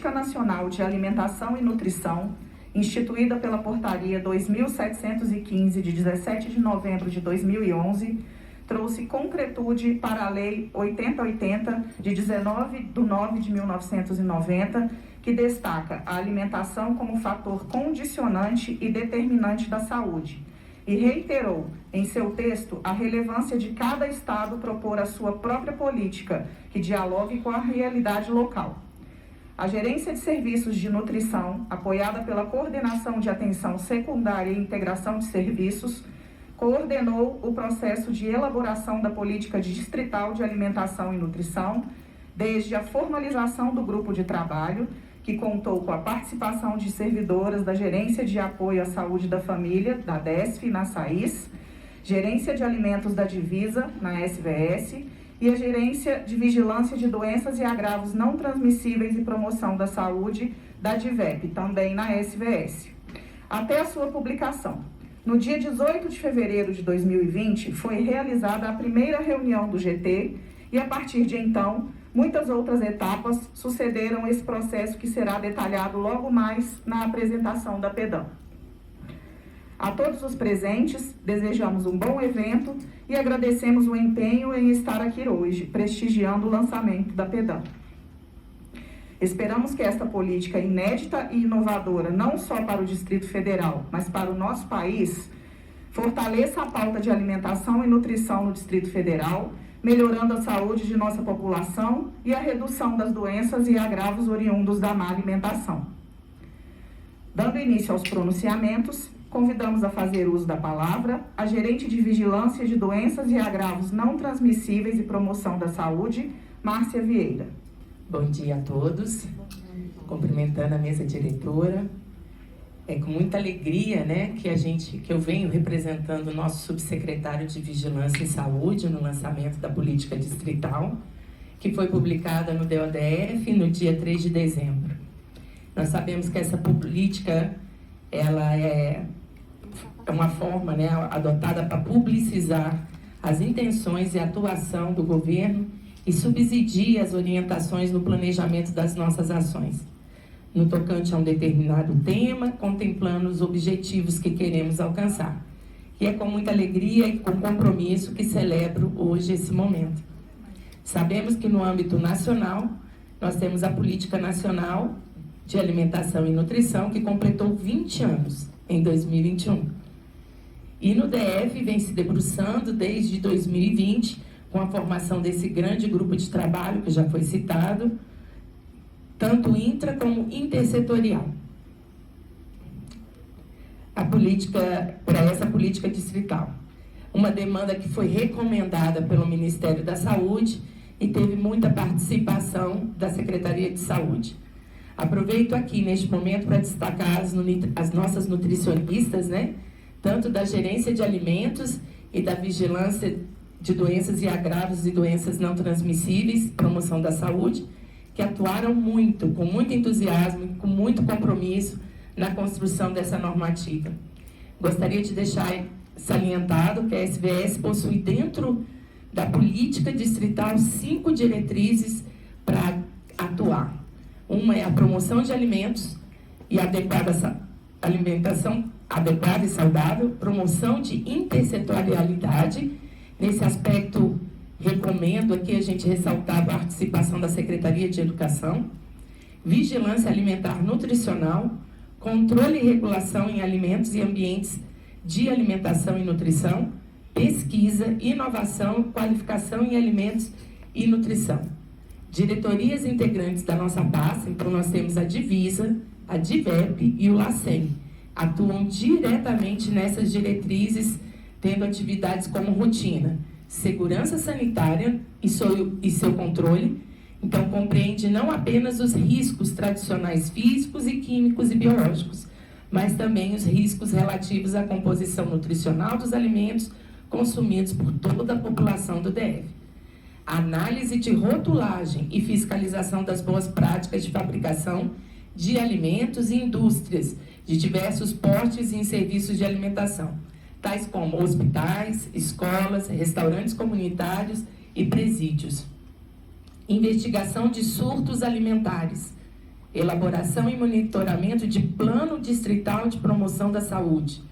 Política Nacional de Alimentação e Nutrição, instituída pela Portaria 2715, de 17 de novembro de 2011, trouxe concretude para a Lei 8080, de 19/9/1990, que destaca a alimentação como fator condicionante e determinante da saúde, e reiterou em seu texto a relevância de cada Estado propor a sua própria política, que dialogue com a realidade local. A Gerência de Serviços de Nutrição, apoiada pela Coordenação de Atenção Secundária e Integração de Serviços, coordenou o processo de elaboração da Política Distrital de Alimentação e Nutrição, desde a formalização do grupo de trabalho, que contou com a participação de servidoras da Gerência de Apoio à Saúde da Família, da DESF, na SAIS, Gerência de Alimentos da Divisa, na SVS, e a Gerência de Vigilância de Doenças e Agravos Não Transmissíveis e Promoção da Saúde, da DIVEP, também na SVS. Até a sua publicação. No dia 18 de fevereiro de 2020, foi realizada a primeira reunião do GT e, a partir de então, muitas outras etapas sucederam esse processo, que será detalhado logo mais na apresentação da PEDAM. A todos os presentes, desejamos um bom evento e agradecemos o empenho em estar aqui hoje, prestigiando o lançamento da PEDAM. Esperamos que esta política inédita e inovadora, não só para o Distrito Federal, mas para o nosso país, fortaleça a pauta de alimentação e nutrição no Distrito Federal, melhorando a saúde de nossa população e a redução das doenças e agravos oriundos da má alimentação. Dando início aos pronunciamentos, convidamos a fazer uso da palavra a Gerente de Vigilância de Doenças e Agravos Não Transmissíveis e Promoção da Saúde, Márcia Vieira. Bom dia a todos, cumprimentando a mesa diretora. É com muita alegria, que eu venho representando o nosso subsecretário de Vigilância em Saúde no lançamento da política distrital, que foi publicada no DODF no dia 3 de dezembro. Nós sabemos que essa política, ela é uma forma, adotada para publicizar as intenções e atuação do governo e subsidia as orientações no planejamento das nossas ações, no tocante a um determinado tema, contemplando os objetivos que queremos alcançar. E é com muita alegria e com compromisso que celebro hoje esse momento. Sabemos que no âmbito nacional, nós temos a Política Nacional de Alimentação e Nutrição, que completou 20 anos em 2021. E no DF vem se debruçando desde 2020, com a formação desse grande grupo de trabalho, que já foi citado, tanto intra como intersetorial. A política, para essa política distrital. Uma demanda que foi recomendada pelo Ministério da Saúde e teve muita participação da Secretaria de Saúde. Aproveito aqui neste momento para destacar as nossas nutricionistas, tanto da Gerência de Alimentos e da Vigilância de Doenças e Agravos e Doenças Não Transmissíveis, Promoção da Saúde, que atuaram muito, com muito entusiasmo, com muito compromisso na construção dessa normativa. Gostaria de deixar salientado que a SVS possui dentro da política distrital 5 diretrizes para atuar. Uma é a promoção de alimentos e alimentação adequada e saudável, promoção de intersetorialidade. Nesse aspecto, recomendo aqui a gente ressaltar a participação da Secretaria de Educação, vigilância alimentar nutricional, controle e regulação em alimentos e ambientes de alimentação e nutrição, pesquisa, inovação, qualificação em alimentos e nutrição. Diretorias integrantes da nossa pasta, então nós temos a Divisa, a DIVEP e o LACEN, atuam diretamente nessas diretrizes, tendo atividades como rotina, segurança sanitária e seu controle. Então, compreende não apenas os riscos tradicionais físicos e químicos e biológicos, mas também os riscos relativos à composição nutricional dos alimentos consumidos por toda a população do DF. Análise de rotulagem e fiscalização das boas práticas de fabricação de alimentos e indústrias de diversos portes e em serviços de alimentação, tais como hospitais, escolas, restaurantes comunitários e presídios. Investigação de surtos alimentares, elaboração e monitoramento de plano distrital de promoção da saúde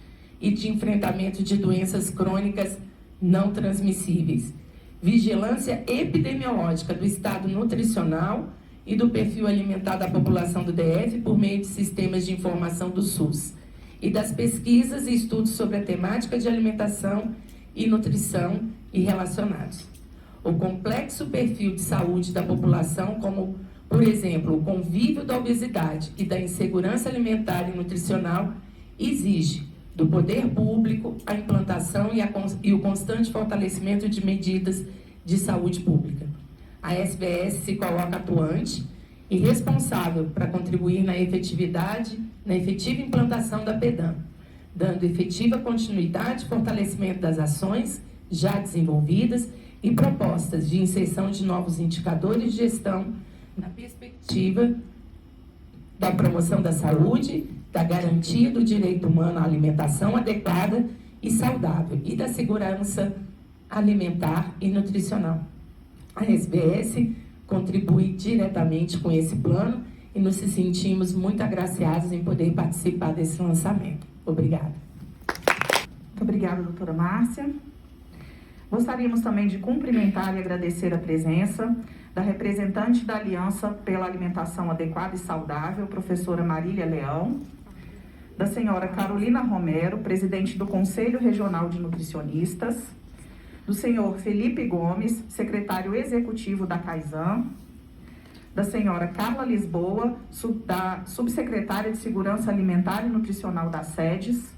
e de enfrentamento de doenças crônicas não transmissíveis, vigilância epidemiológica do estado nutricional e do perfil alimentar da população do DF por meio de sistemas de informação do SUS, e das pesquisas e estudos sobre a temática de alimentação e nutrição e relacionados. O complexo perfil de saúde da população, como, por exemplo, o convívio da obesidade e da insegurança alimentar e nutricional, exige do poder público a implantação e o constante fortalecimento de medidas de saúde pública. A SBS se coloca atuante e responsável para contribuir na efetiva implantação da PEDAM, dando efetiva continuidade e fortalecimento das ações já desenvolvidas e propostas de inserção de novos indicadores de gestão na perspectiva da promoção da saúde, da garantia do direito humano à alimentação adequada e saudável e da segurança alimentar e nutricional. A SBS contribui diretamente com esse plano e nos sentimos muito agraciados em poder participar desse lançamento. Obrigada. Muito obrigada, doutora Márcia. Gostaríamos também de cumprimentar e agradecer a presença da representante da Aliança pela Alimentação Adequada e Saudável, professora Marília Leão, da senhora Carolina Romero, presidente do Conselho Regional de Nutricionistas, do senhor Felipe Gomes, secretário executivo da CAISAN, da senhora Carla Lisboa, da subsecretária de Segurança Alimentar e Nutricional da SEDES,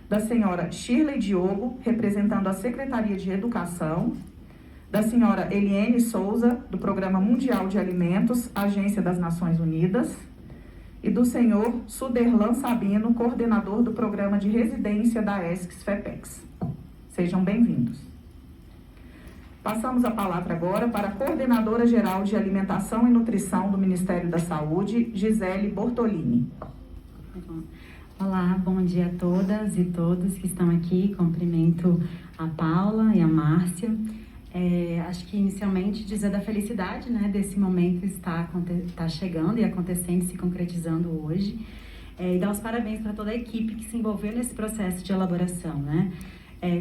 da senhora Shirley Diogo, representando a Secretaria de Educação, da senhora Eliene Souza, do Programa Mundial de Alimentos, Agência das Nações Unidas, e do senhor Suderlan Sabino, coordenador do Programa de Residência da ESCS-FEPEX. Sejam bem-vindos. Passamos a palavra agora para a Coordenadora Geral de Alimentação e Nutrição do Ministério da Saúde, Gisele Bortolini. Olá, bom dia a todas e todos que estão aqui. Cumprimento a Paula e a Márcia. Acho que inicialmente dizer da felicidade, né, desse momento está chegando e acontecendo, se concretizando hoje, e dar os parabéns para toda a equipe que se envolveu nesse processo de elaboração, né?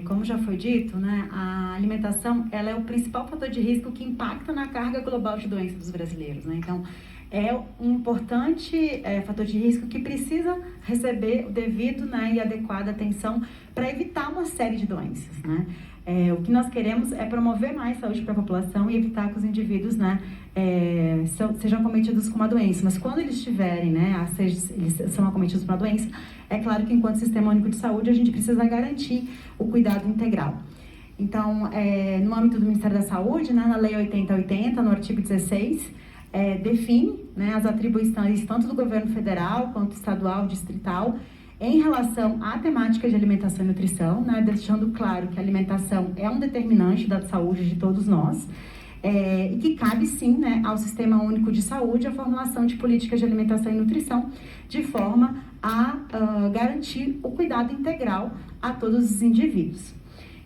Como já foi dito, né, a alimentação ela é o principal fator de risco que impacta na carga global de doenças dos brasileiros, né? Então, é um importante fator de risco que precisa receber o devido, né, e adequada atenção para evitar uma série de doenças, né? O que nós queremos é promover mais saúde para a população e evitar que os indivíduos, né, sejam acometidos com uma doença. Mas quando eles estiverem, né, eles são acometidos com uma doença, é claro que enquanto Sistema Único de Saúde a gente precisa garantir o cuidado integral. Então, no âmbito do Ministério da Saúde, né, na Lei 8080, no artigo 16, define, né, as atribuições tanto do governo federal quanto estadual, distrital, em relação à temática de alimentação e nutrição, né, deixando claro que a alimentação é um determinante da saúde de todos nós, e que cabe sim, né, ao Sistema Único de Saúde a formulação de políticas de alimentação e nutrição de forma a garantir o cuidado integral a todos os indivíduos.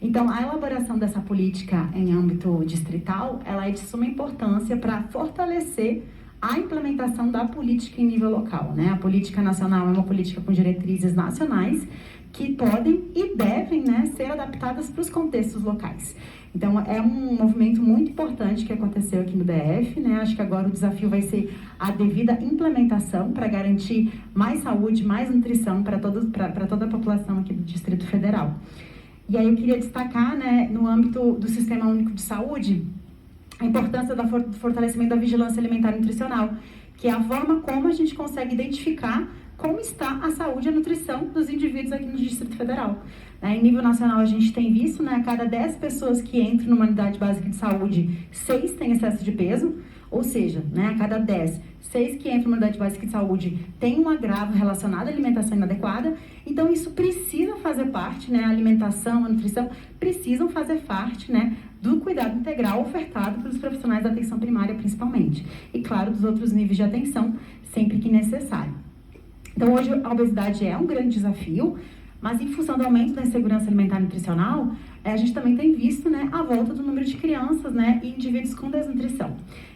Então, a elaboração dessa política em âmbito distrital, ela é de suma importância para fortalecer a implementação da política em nível local, né? A política nacional é uma política com diretrizes nacionais que podem e devem, né, ser adaptadas para os contextos locais. Então, é um movimento muito importante que aconteceu aqui no DF, né? Acho que agora o desafio vai ser a devida implementação para garantir mais saúde, mais nutrição para toda a população aqui do Distrito Federal. E aí eu queria destacar, né, no âmbito do Sistema Único de Saúde, a importância do fortalecimento da vigilância alimentar e nutricional, que é a forma como a gente consegue identificar como está a saúde e a nutrição dos indivíduos aqui no Distrito Federal. Em nível nacional, a gente tem visto, né, a cada 10 pessoas que entram numa unidade básica de saúde, 6 têm excesso de peso, ou seja, né, a cada 10, 6 que entram numa unidade básica de saúde têm um agravo relacionado à alimentação inadequada. Então, isso precisa fazer parte, né, a alimentação, a nutrição, precisam fazer parte, né, do cuidado integral ofertado pelos profissionais da atenção primária, principalmente. E, claro, dos outros níveis de atenção, sempre que necessário. Então, hoje, a obesidade é um grande desafio, mas em função do aumento da insegurança alimentar e nutricional, a gente também tem visto, né, a volta do número de crianças, né, e indivíduos com desnutrição.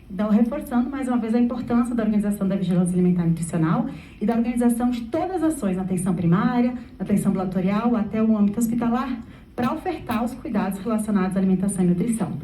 Então, reforçando mais uma vez a importância da organização da vigilância alimentar e nutricional e da organização de todas as ações na atenção primária, na atenção ambulatorial, até o âmbito hospitalar, para ofertar os cuidados relacionados à alimentação e nutrição.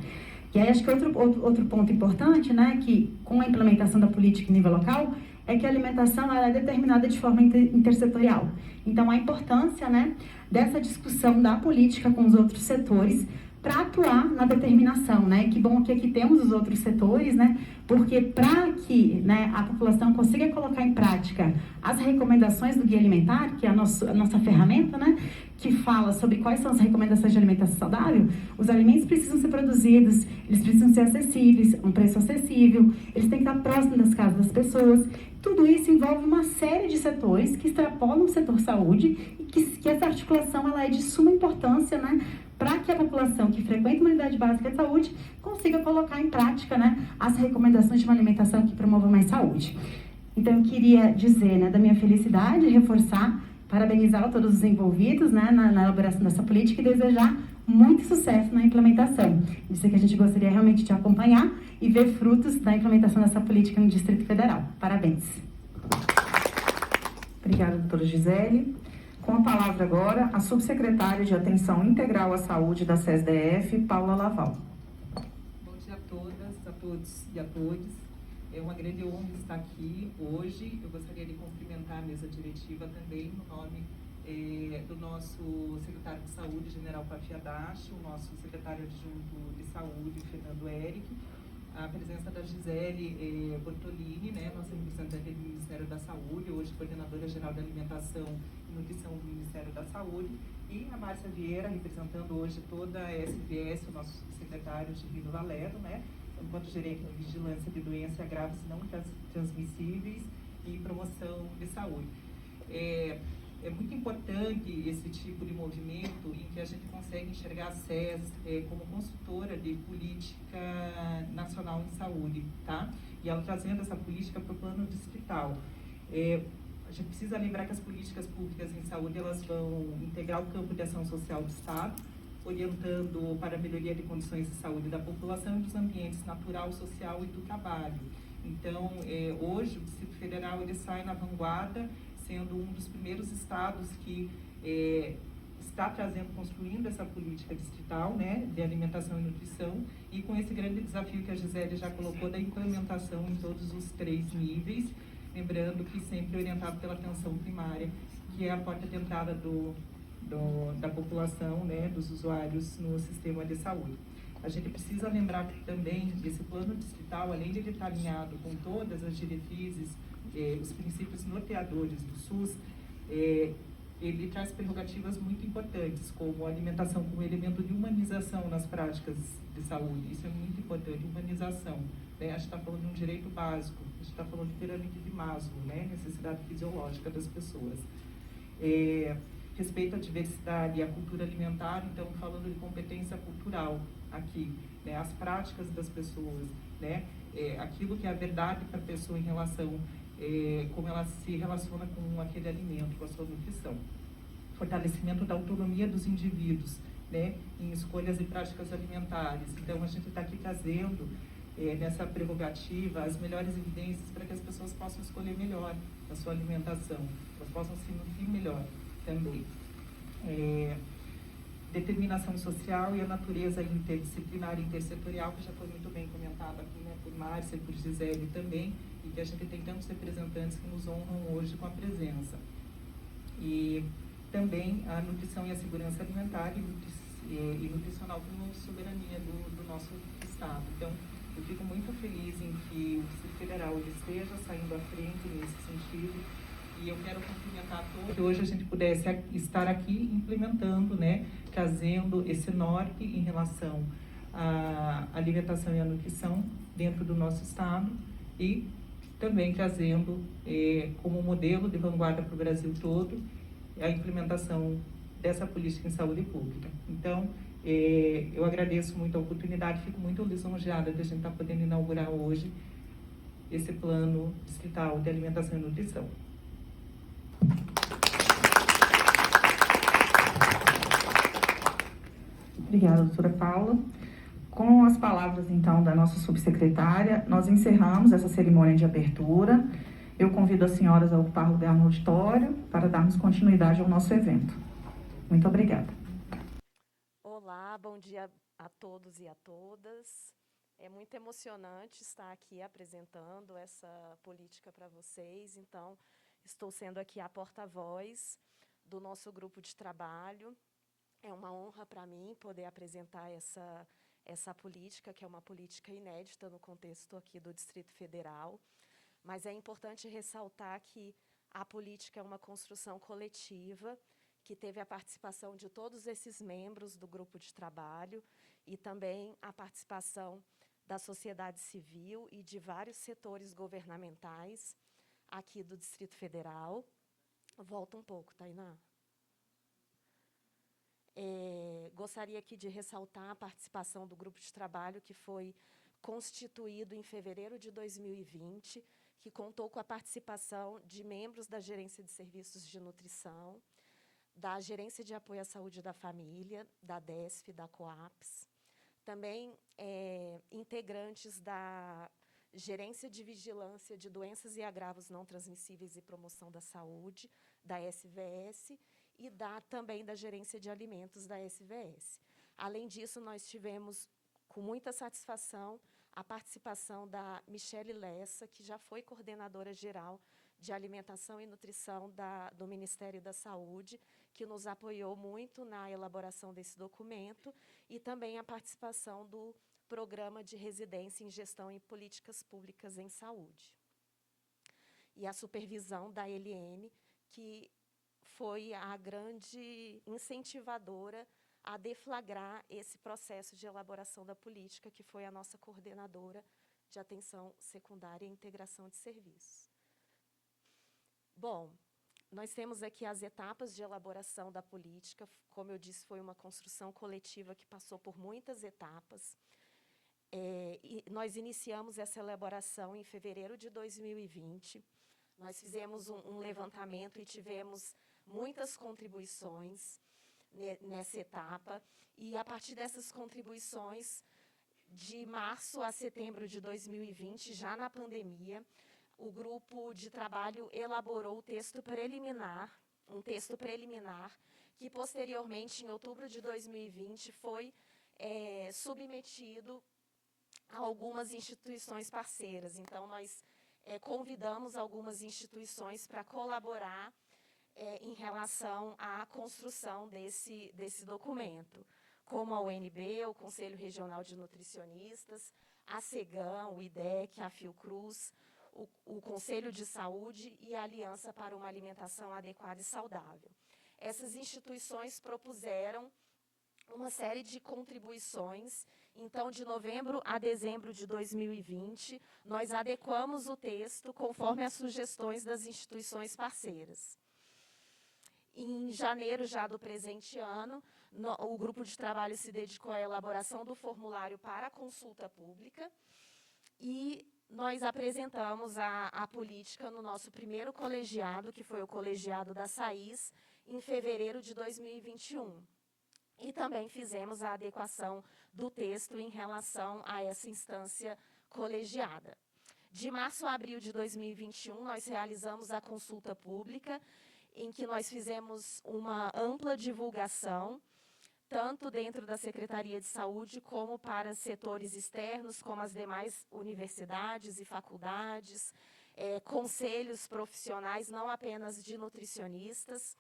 E aí, acho que outro ponto importante, né, que com a implementação da política em nível local, é que a alimentação ela é determinada de forma intersetorial. Então, a importância, né, dessa discussão da política com os outros setores para atuar na determinação, né? Que bom que aqui temos os outros setores, né? Porque para que, né, a população consiga colocar em prática as recomendações do Guia Alimentar, que é a nossa ferramenta, né? Que fala sobre quais são as recomendações de alimentação saudável, os alimentos precisam ser produzidos, eles precisam ser acessíveis, a um preço acessível, eles têm que estar próximos das casas das pessoas. Tudo isso envolve uma série de setores que extrapolam o setor saúde e que essa articulação ela é de suma importância, né? Para que a população que frequenta uma unidade básica de saúde consiga colocar em prática, né, as recomendações de uma alimentação que promova mais saúde. Então, eu queria dizer, né, da minha felicidade, reforçar, parabenizar todos os envolvidos, né, na elaboração dessa política e desejar muito sucesso na implementação. Isso é que a gente gostaria realmente de acompanhar e ver frutos da implementação dessa política no Distrito Federal. Parabéns. Obrigada, doutora Gisele. Com a palavra agora, a subsecretária de Atenção Integral à Saúde da SESDF, Paula Laval. Bom dia a todas, a todos e a todas. É uma grande honra estar aqui hoje. Eu gostaria de cumprimentar a mesa diretiva também, no nome do nosso secretário de Saúde, General Pafi Adachi, o nosso secretário adjunto de Saúde, Fernando Eric, a presença da Gisele Bortolini, né, nossa representante do Ministério da Saúde, hoje coordenadora geral de Alimentação e Nutrição do Ministério da Saúde, e a Márcia Vieira, representando hoje toda a SVS, o nosso secretário Givino Valero, né, enquanto gerente de vigilância de doenças graves não transmissíveis e promoção de saúde. É muito importante esse tipo de movimento em que a gente consegue enxergar a SES como consultora de política nacional em saúde, tá? E ela trazendo essa política para o plano distrital. A gente precisa lembrar que as políticas públicas em saúde, elas vão integrar o campo de ação social do Estado, orientando para a melhoria de condições de saúde da população e dos ambientes natural, social e do trabalho. Então, hoje, o Distrito Federal, ele sai na vanguarda, sendo um dos primeiros estados que está construindo essa política distrital, né, de alimentação e nutrição, e com esse grande desafio que a Gisele já colocou da implementação em todos os 3 níveis, lembrando que sempre orientado pela atenção primária, que é a porta de entrada da população, né, dos usuários no sistema de saúde. A gente precisa lembrar que também esse plano distrital, além de ele estar alinhado com todas as diretrizes, os princípios norteadores do SUS, ele traz prerrogativas muito importantes, como a alimentação como elemento de humanização nas práticas de saúde. Isso é muito importante, humanização. Né? A gente está falando de um direito básico, a gente está falando de pirâmide de Maslow, né? Necessidade fisiológica das pessoas. Respeito à diversidade e à cultura alimentar, então falando de competência cultural aqui, né? As práticas das pessoas, né? Aquilo que é a verdade para a pessoa em relação como ela se relaciona com aquele alimento, com a sua nutrição. Fortalecimento da autonomia dos indivíduos, né, em escolhas e práticas alimentares. Então, a gente está aqui trazendo nessa prerrogativa as melhores evidências para que as pessoas possam escolher melhor a sua alimentação, elas possam se nutrir melhor também. Determinação social e a natureza interdisciplinar e intersetorial, que já foi muito bem comentada aqui, né, por Márcia e por Gisele também, e que a gente tem tantos representantes que nos honram hoje com a presença. E também a nutrição e a segurança alimentar e nutricional como soberania do nosso Estado. Então, eu fico muito feliz em que o Distrito Federal esteja saindo à frente nesse sentido, e eu quero cumprimentar todos que hoje a gente pudesse estar aqui implementando, né, trazendo esse norte em relação à alimentação e à nutrição dentro do nosso Estado, e também trazendo como modelo de vanguarda para o Brasil todo a implementação dessa política em saúde pública. Então, eu agradeço muito a oportunidade, fico muito lisonjeada de a gente estar podendo inaugurar hoje esse plano distrital de alimentação e nutrição. Obrigada, doutora Paula. Com as palavras, então, da nossa subsecretária, nós encerramos essa cerimônia de abertura. Eu convido as senhoras a ocupar lugar no auditório para darmos continuidade ao nosso evento. Muito obrigada. Olá, bom dia a todos e a todas. É muito emocionante estar aqui apresentando essa política para vocês. Então, estou sendo aqui a porta-voz do nosso grupo de trabalho. É uma honra para mim poder apresentar essa política, que é uma política inédita no contexto aqui do Distrito Federal. Mas é importante ressaltar que a política é uma construção coletiva, que teve a participação de todos esses membros do grupo de trabalho e também a participação da sociedade civil e de vários setores governamentais aqui do Distrito Federal. Volta um pouco, Tainá. Gostaria aqui de ressaltar a participação do grupo de trabalho que foi constituído em fevereiro de 2020, que contou com a participação de membros da Gerência de Serviços de Nutrição, da Gerência de Apoio à Saúde da Família, da DESF, da COAPS, também integrantes da Gerência de Vigilância de Doenças e Agravos Não Transmissíveis e Promoção da Saúde, da SVS, e também da Gerência de Alimentos da SVS. Além disso, nós tivemos, com muita satisfação, a participação da Michele Lessa, que já foi coordenadora geral de Alimentação e Nutrição do Ministério da Saúde, que nos apoiou muito na elaboração desse documento, e também a participação do Programa de Residência em Gestão e Políticas Públicas em Saúde. E a supervisão da Eliene, que foi a grande incentivadora a deflagrar esse processo de elaboração da política, que foi a nossa coordenadora de atenção secundária e integração de serviços. Bom, nós temos aqui as etapas de elaboração da política. Como eu disse, foi uma construção coletiva que passou por muitas etapas. E nós iniciamos essa elaboração em fevereiro de 2020. Nós fizemos um levantamento e tivemos muitas contribuições nessa etapa, e a partir dessas contribuições, de março a setembro de 2020, já na pandemia, o grupo de trabalho elaborou um texto preliminar, que posteriormente, em outubro de 2020, foi submetido a algumas instituições parceiras. Então, nós convidamos algumas instituições para colaborar em relação à construção desse documento, como a UNB, o Conselho Regional de Nutricionistas, a CEGAM, o IDEC, a Fiocruz, o Conselho de Saúde e a Aliança para uma Alimentação Adequada e Saudável. Essas instituições propuseram uma série de contribuições. Então, de novembro a dezembro de 2020, nós adequamos o texto conforme as sugestões das instituições parceiras. Em janeiro já do presente ano, o grupo de trabalho se dedicou à elaboração do formulário para a consulta pública e nós apresentamos a política no nosso primeiro colegiado, que foi o colegiado da SAIS, em fevereiro de 2021. E também fizemos a adequação do texto em relação a essa instância colegiada. De março a abril de 2021, nós realizamos a consulta pública, em que nós fizemos uma ampla divulgação, tanto dentro da Secretaria de Saúde, como para setores externos, como as demais universidades e faculdades, conselhos profissionais, não apenas de nutricionistas.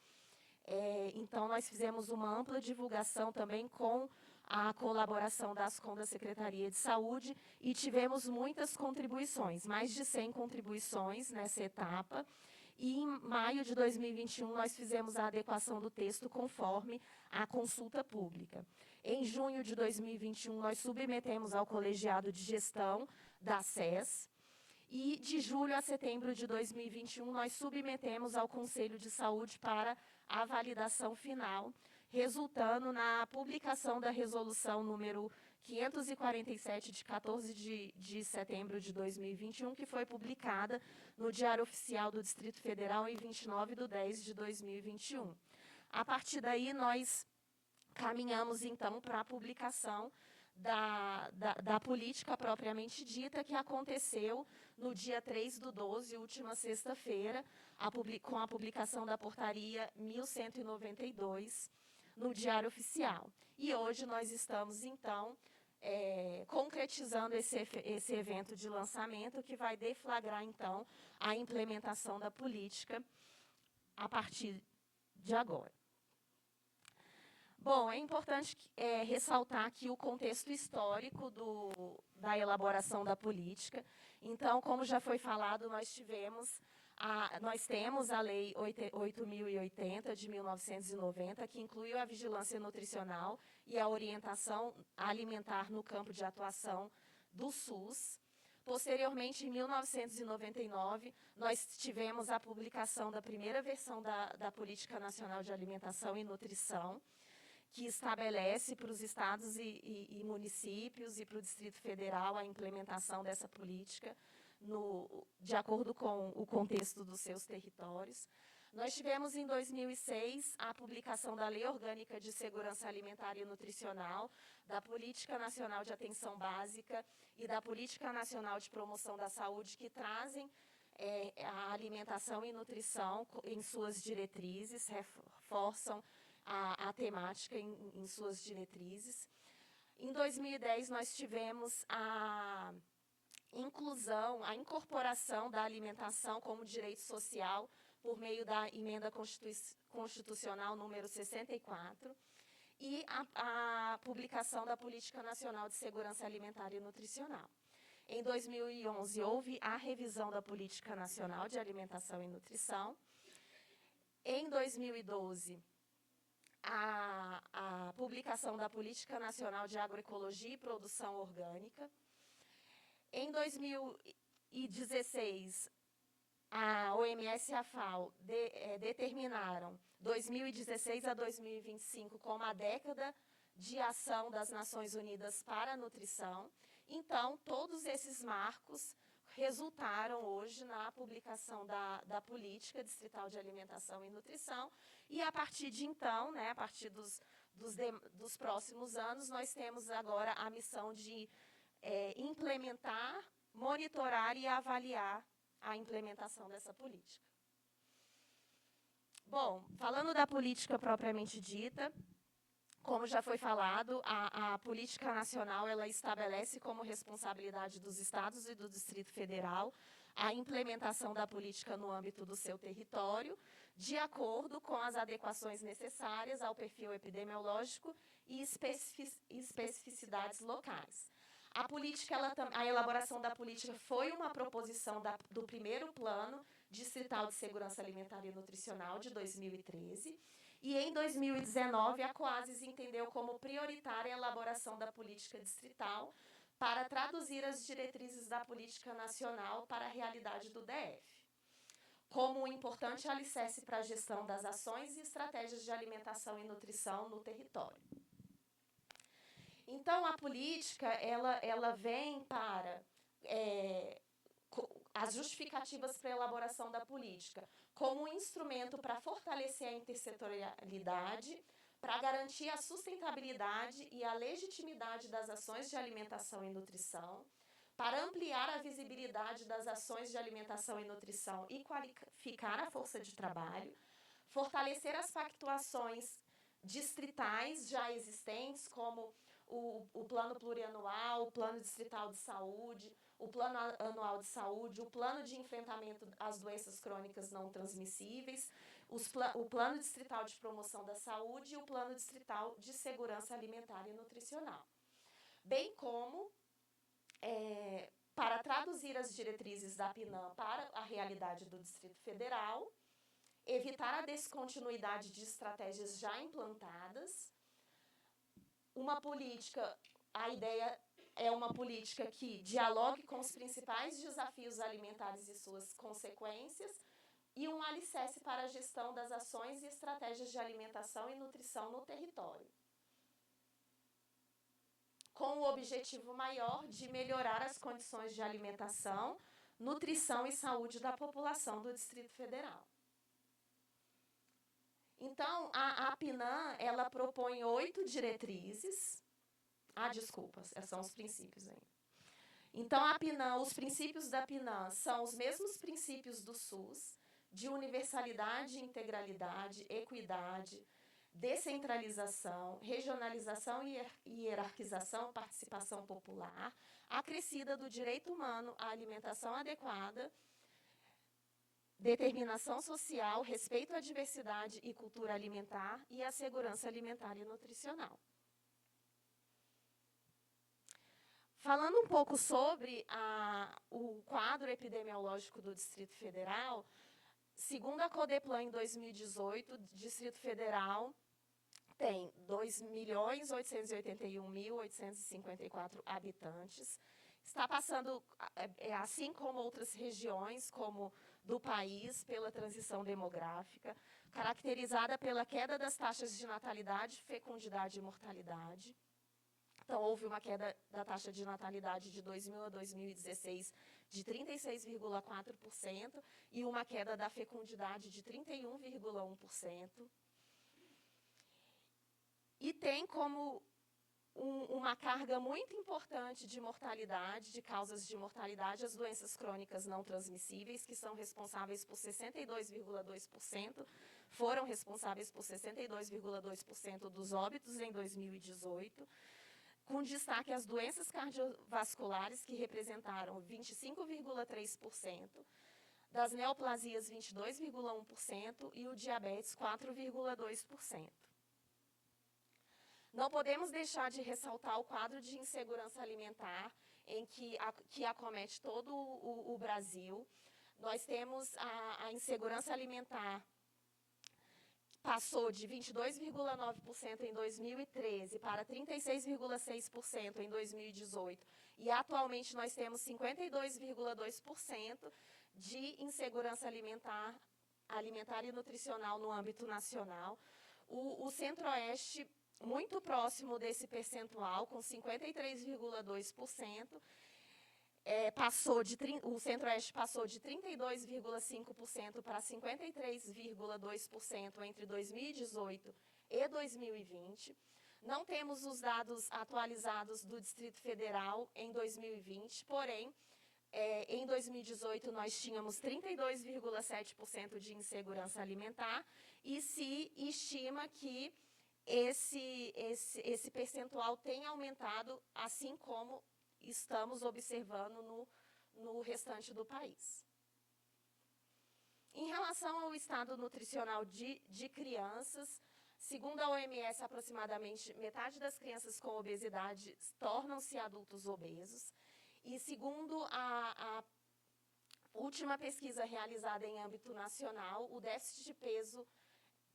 Então, nós fizemos uma ampla divulgação também com a colaboração da Ascom da Secretaria de Saúde e tivemos muitas contribuições, mais de 100 contribuições nessa etapa. E em maio de 2021, nós fizemos a adequação do texto conforme a consulta pública. Em junho de 2021, nós submetemos ao colegiado de gestão da SES. E de julho a setembro de 2021, nós submetemos ao Conselho de Saúde para a validação final, resultando na publicação da resolução número 547, de 14 de setembro de 2021, que foi publicada no Diário Oficial do Distrito Federal em 29 de 10 de 2021. A partir daí, nós caminhamos, então, para a publicação da política propriamente dita, que aconteceu no dia 3/12, última sexta-feira, com a publicação da portaria 1192 no Diário Oficial. E hoje nós estamos, então, concretizando esse evento de lançamento, que vai deflagrar, então, a implementação da política a partir de agora. Bom, é importante ressaltar aqui o contexto histórico da elaboração da política. Então, como já foi falado, nós temos a Lei 8.080, de 1990, que incluiu a vigilância nutricional e a orientação alimentar no campo de atuação do SUS. Posteriormente, em 1999, nós tivemos a publicação da primeira versão da Política Nacional de Alimentação e Nutrição, que estabelece para os estados e municípios e para o Distrito Federal a implementação dessa política de acordo com o contexto dos seus territórios. Nós tivemos, em 2006, a publicação da Lei Orgânica de Segurança Alimentar e Nutricional, da Política Nacional de Atenção Básica e da Política Nacional de Promoção da Saúde, que trazem a alimentação e nutrição em suas diretrizes, reforçam a temática em suas diretrizes. Em 2010, nós tivemos a incorporação da alimentação como direito social por meio da Emenda Constitucional número 64 e a publicação da Política Nacional de Segurança Alimentar e Nutricional. Em 2011, houve a revisão da Política Nacional de Alimentação e Nutrição. Em 2012, a publicação da Política Nacional de Agroecologia e Produção Orgânica. Em 2016, a OMS e a FAO determinaram 2016 a 2025 como a década de ação das Nações Unidas para a nutrição. Então, todos esses marcos resultaram hoje na publicação da Política Distrital de Alimentação e Nutrição, e a partir de então, né, a partir dos próximos anos, nós temos agora a missão de implementar, monitorar e avaliar a implementação dessa política. Bom, falando da política propriamente dita, como já foi falado, a política nacional ela estabelece como responsabilidade dos estados e do Distrito Federal a implementação da política no âmbito do seu território, de acordo com as adequações necessárias ao perfil epidemiológico e especificidades locais. A elaboração da política foi uma proposição do primeiro Plano Distrital de Segurança Alimentar e Nutricional de 2013, e em 2019 a Coases entendeu como prioritária a elaboração da política distrital para traduzir as diretrizes da política nacional para a realidade do DF, como um importante alicerce para a gestão das ações e estratégias de alimentação e nutrição no território. Então, a política ela vem para as justificativas para a elaboração da política como um instrumento para fortalecer a intersetorialidade, para garantir a sustentabilidade e a legitimidade das ações de alimentação e nutrição, para ampliar a visibilidade das ações de alimentação e nutrição e qualificar a força de trabalho, fortalecer as pactuações distritais já existentes, como o Plano Plurianual, o Plano Distrital de Saúde, o Plano Anual de Saúde, o Plano de Enfrentamento às Doenças Crônicas Não Transmissíveis, o Plano Distrital de Promoção da Saúde e o Plano Distrital de Segurança Alimentar e Nutricional. Bem como para traduzir as diretrizes da PNAM para a realidade do Distrito Federal, evitar a descontinuidade de estratégias já implantadas, a ideia é uma política que dialogue com os principais desafios alimentares e suas consequências e um alicerce para a gestão das ações e estratégias de alimentação e nutrição no território, com o objetivo maior de melhorar as condições de alimentação, nutrição e saúde da população do Distrito Federal. Então, a PNAM, ela propõe 8 diretrizes. Desculpas, são os princípios ainda. Então, a PNAM, os princípios da PNAM são os mesmos princípios do SUS, de universalidade, integralidade, equidade, descentralização, regionalização e hierarquização, participação popular, acrescida do direito humano à alimentação adequada, determinação social, respeito à diversidade e cultura alimentar e à segurança alimentar e nutricional. Falando um pouco sobre o quadro epidemiológico do Distrito Federal, segundo a Codeplan, em 2018, o Distrito Federal tem 2.881.854 habitantes. Está passando, assim como outras regiões, como do país, pela transição demográfica, caracterizada pela queda das taxas de natalidade, fecundidade e mortalidade. Então, houve uma queda da taxa de natalidade de 2000 a 2016 de 36,4% e uma queda da fecundidade de 31,1%. E tem como uma carga muito importante de mortalidade, de causas de mortalidade, as doenças crônicas não transmissíveis, que são responsáveis por 62,2%, foram responsáveis por 62,2% dos óbitos em 2018, com destaque às doenças cardiovasculares, que representaram 25,3%, das neoplasias 22,1% e o diabetes 4,2%. Não podemos deixar de ressaltar o quadro de insegurança alimentar que acomete todo o Brasil. Nós temos a insegurança alimentar passou de 22,9% em 2013 para 36,6% em 2018. E atualmente nós temos 52,2% de insegurança alimentar e nutricional no âmbito nacional. O Centro-Oeste, muito próximo desse percentual, com 53,2%, o Centro-Oeste passou de 32,5% para 53,2% entre 2018 e 2020. Não temos os dados atualizados do Distrito Federal em 2020, porém, em 2018 nós tínhamos 32,7% de insegurança alimentar e se estima que esse percentual tem aumentado, assim como estamos observando no restante do país. Em relação ao estado nutricional de crianças, segundo a OMS, aproximadamente metade das crianças com obesidade tornam-se adultos obesos. E segundo a última pesquisa realizada em âmbito nacional, o déficit de peso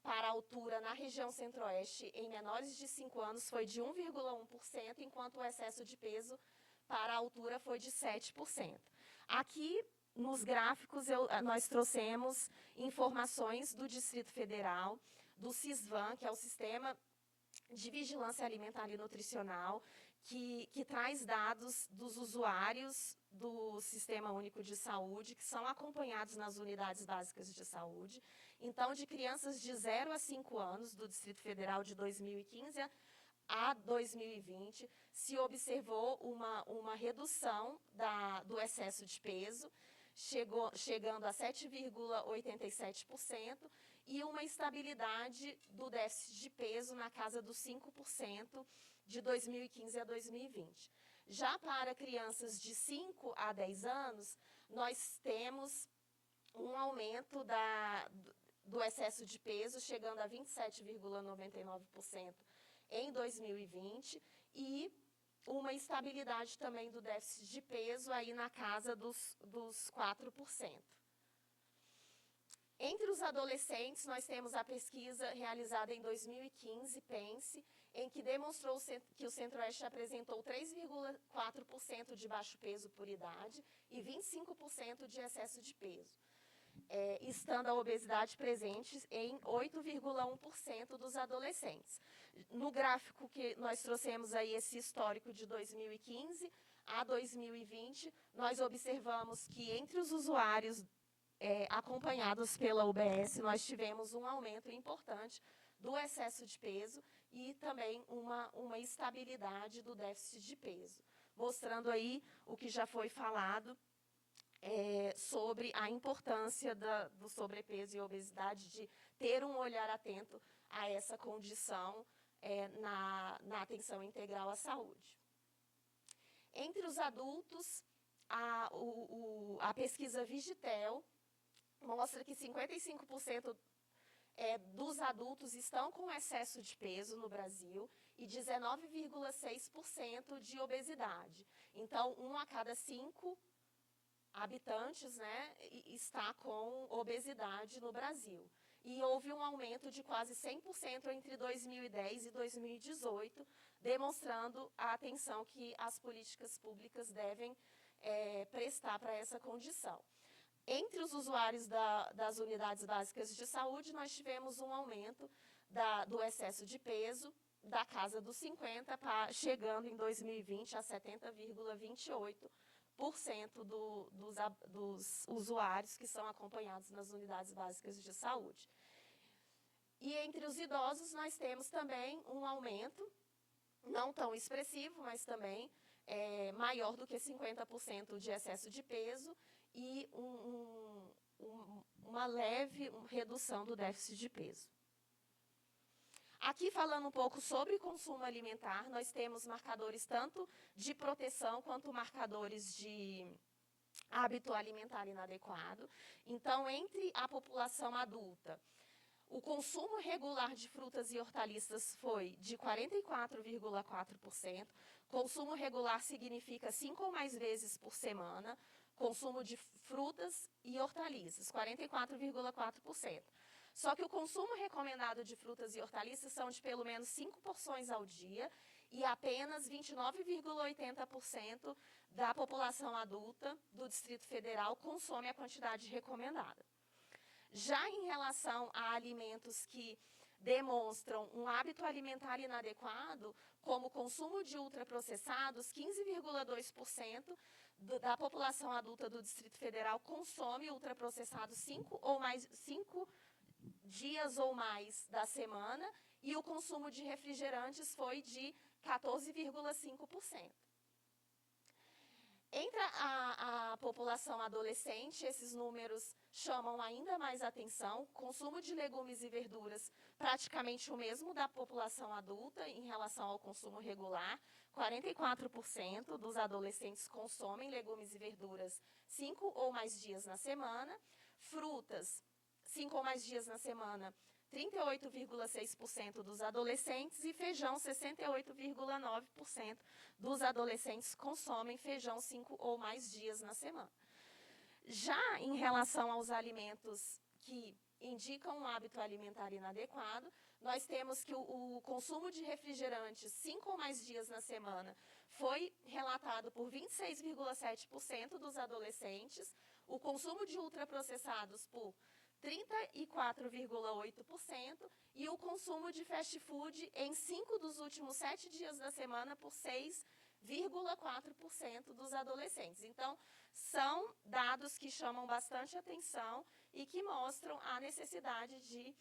para a altura na região centro-oeste em menores de 5 anos foi de 1,1%, enquanto o excesso de peso para a altura foi de 7%. Aqui, nos gráficos, nós trouxemos informações do Distrito Federal, do SISVAN, que é o Sistema de Vigilância Alimentar e Nutricional, que traz dados dos usuários do Sistema Único de Saúde, que são acompanhados nas unidades básicas de saúde. Então, de crianças de 0 a 5 anos, do Distrito Federal, de 2015 a 2020, se observou uma redução do excesso de peso, chegando a 7,87%, e uma estabilidade do déficit de peso na casa dos 5% de 2015 a 2020. Já para crianças de 5 a 10 anos, nós temos um aumento do excesso de peso, chegando a 27,99% em 2020, e uma estabilidade também do déficit de peso aí na casa dos 4%. Entre os adolescentes, nós temos a pesquisa realizada em 2015, PENSE, em que demonstrou que o Centro-Oeste apresentou 3,4% de baixo peso por idade e 25% de excesso de peso, estando a obesidade presente em 8,1% dos adolescentes. No gráfico que nós trouxemos aí esse histórico de 2015 a 2020, nós observamos que entre os usuários acompanhados pela UBS, nós tivemos um aumento importante do excesso de peso e também uma estabilidade do déficit de peso, mostrando aí o que já foi falado sobre a importância do sobrepeso e obesidade, de ter um olhar atento a essa condição na atenção integral à saúde. Entre os adultos, a pesquisa Vigitel mostra que 55% dos adultos estão com excesso de peso no Brasil e 19,6% de obesidade. Então, 1 a cada 5 habitantes, né, está com obesidade no Brasil. E houve um aumento de quase 100% entre 2010 e 2018, demonstrando a atenção que as políticas públicas devem prestar para essa condição. Entre os usuários das unidades básicas de saúde, nós tivemos um aumento do excesso de peso da casa dos 50, chegando em 2020 a 70,28% dos usuários que são acompanhados nas unidades básicas de saúde. E entre os idosos, nós temos também um aumento, não tão expressivo, mas também maior do que 50% de excesso de peso e uma leve redução do déficit de peso. Aqui, falando um pouco sobre consumo alimentar, nós temos marcadores tanto de proteção quanto marcadores de hábito alimentar inadequado. Então, entre a população adulta, o consumo regular de frutas e hortaliças foi de 44,4%. Consumo regular significa 5 ou mais vezes por semana. Consumo de frutas e hortaliças, 44,4%. Só que o consumo recomendado de frutas e hortaliças são de pelo menos 5 porções ao dia e apenas 29,80% da população adulta do Distrito Federal consome a quantidade recomendada. Já em relação a alimentos que demonstram um hábito alimentar inadequado, como o consumo de ultraprocessados, 15,2% da população adulta do Distrito Federal consome ultraprocessados 5 dias ou mais da semana, e o consumo de refrigerantes foi de 14,5%. Entre a população adolescente, esses números chamam ainda mais atenção. Consumo de legumes e verduras praticamente o mesmo da população adulta em relação ao consumo regular. 44% dos adolescentes consomem legumes e verduras 5 ou mais dias na semana. Frutas, 5 ou mais dias na semana, 38,6% dos adolescentes, e feijão, 68,9% dos adolescentes consomem feijão 5 ou mais dias na semana. Já em relação aos alimentos que indicam um hábito alimentar inadequado, nós temos que o consumo de refrigerantes 5 ou mais dias na semana foi relatado por 26,7% dos adolescentes, o consumo de ultraprocessados por 34,8% e o consumo de fast food em 5 dos últimos 7 dias da semana por 6,4% dos adolescentes. Então, são dados que chamam bastante atenção e que mostram a necessidade de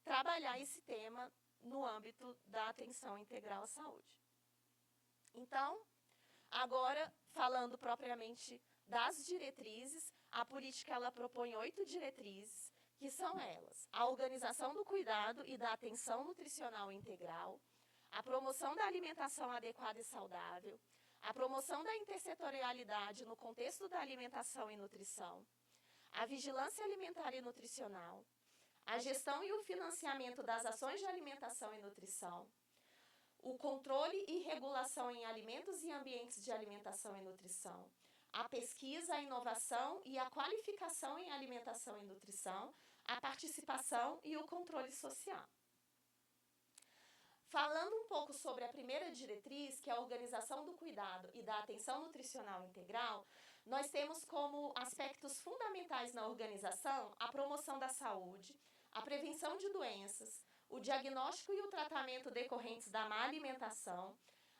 trabalhar esse tema no âmbito da atenção integral à saúde. Então, agora, falando propriamente das diretrizes, a política ela propõe 8 diretrizes, que são elas: a organização do cuidado e da atenção nutricional integral, a promoção da alimentação adequada e saudável, a promoção da intersetorialidade no contexto da alimentação e nutrição, a vigilância alimentar e nutricional, a gestão e o financiamento das ações de alimentação e nutrição, o controle e regulação em alimentos e ambientes de alimentação e nutrição, a pesquisa, a inovação e a qualificação em alimentação e nutrição, a participação e o controle social. Falando um pouco sobre a primeira diretriz, que é a organização do cuidado e da atenção nutricional integral, nós temos como aspectos fundamentais na organização a promoção da saúde, a prevenção de doenças, o diagnóstico e o tratamento decorrentes da má alimentação,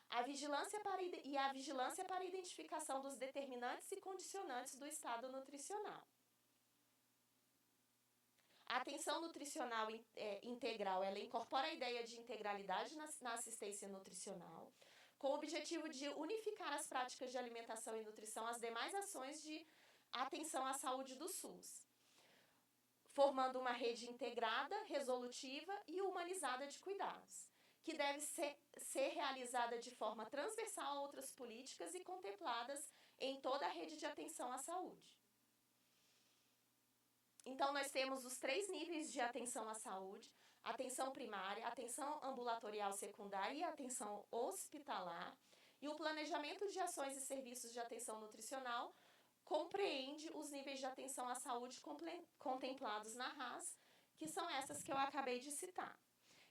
a vigilância para a identificação dos determinantes e condicionantes do estado nutricional. A atenção nutricional integral, ela incorpora a ideia de integralidade na assistência nutricional, com o objetivo de unificar as práticas de alimentação e nutrição às demais ações de atenção à saúde do SUS, formando uma rede integrada, resolutiva e humanizada de cuidados, que deve ser realizada de forma transversal a outras políticas e contempladas em toda a rede de atenção à saúde. Então, nós temos os 3 níveis de atenção à saúde: atenção primária, atenção ambulatorial secundária e atenção hospitalar. E o planejamento de ações e serviços de atenção nutricional compreende os níveis de atenção à saúde contemplados na RAS, que são essas que eu acabei de citar.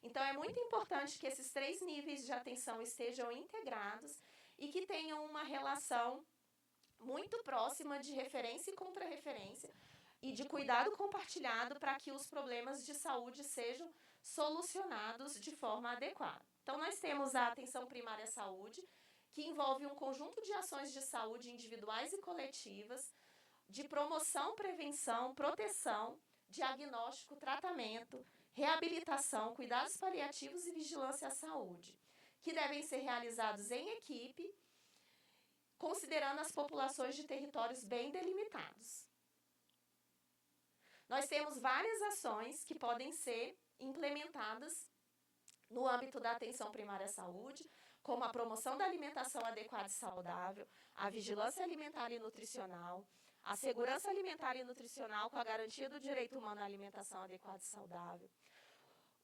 Então, é muito importante que esses 3 níveis de atenção estejam integrados e que tenham uma relação muito próxima de referência e contra-referência e de cuidado compartilhado para que os problemas de saúde sejam solucionados de forma adequada. Então, nós temos a atenção primária à saúde, que envolve um conjunto de ações de saúde individuais e coletivas, de promoção, prevenção, proteção, diagnóstico, tratamento, reabilitação, cuidados paliativos e vigilância à saúde, que devem ser realizados em equipe, considerando as populações de territórios bem delimitados. Nós temos várias ações que podem ser implementadas no âmbito da atenção primária à saúde, como a promoção da alimentação adequada e saudável, a vigilância alimentar e nutricional, a segurança alimentar e nutricional com a garantia do direito humano à alimentação adequada e saudável,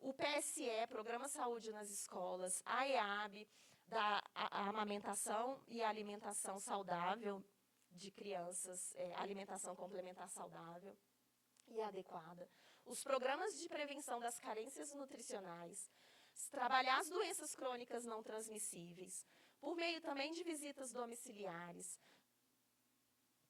o PSE, Programa Saúde nas Escolas, a EAB, da amamentação e alimentação saudável de crianças, alimentação complementar saudável e adequada, os programas de prevenção das carências nutricionais, trabalhar as doenças crônicas não transmissíveis, por meio também de visitas domiciliares,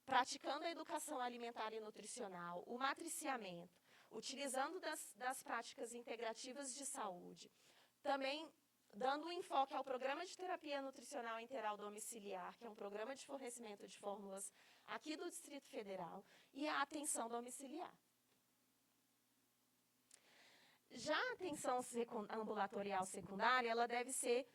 praticando a educação alimentar e nutricional, o matriciamento, utilizando das práticas integrativas de saúde, também dando um enfoque ao programa de terapia nutricional interal domiciliar, que é um programa de fornecimento de fórmulas aqui do Distrito Federal, e a atenção domiciliar. Já a atenção ambulatorial secundária, ela deve ser,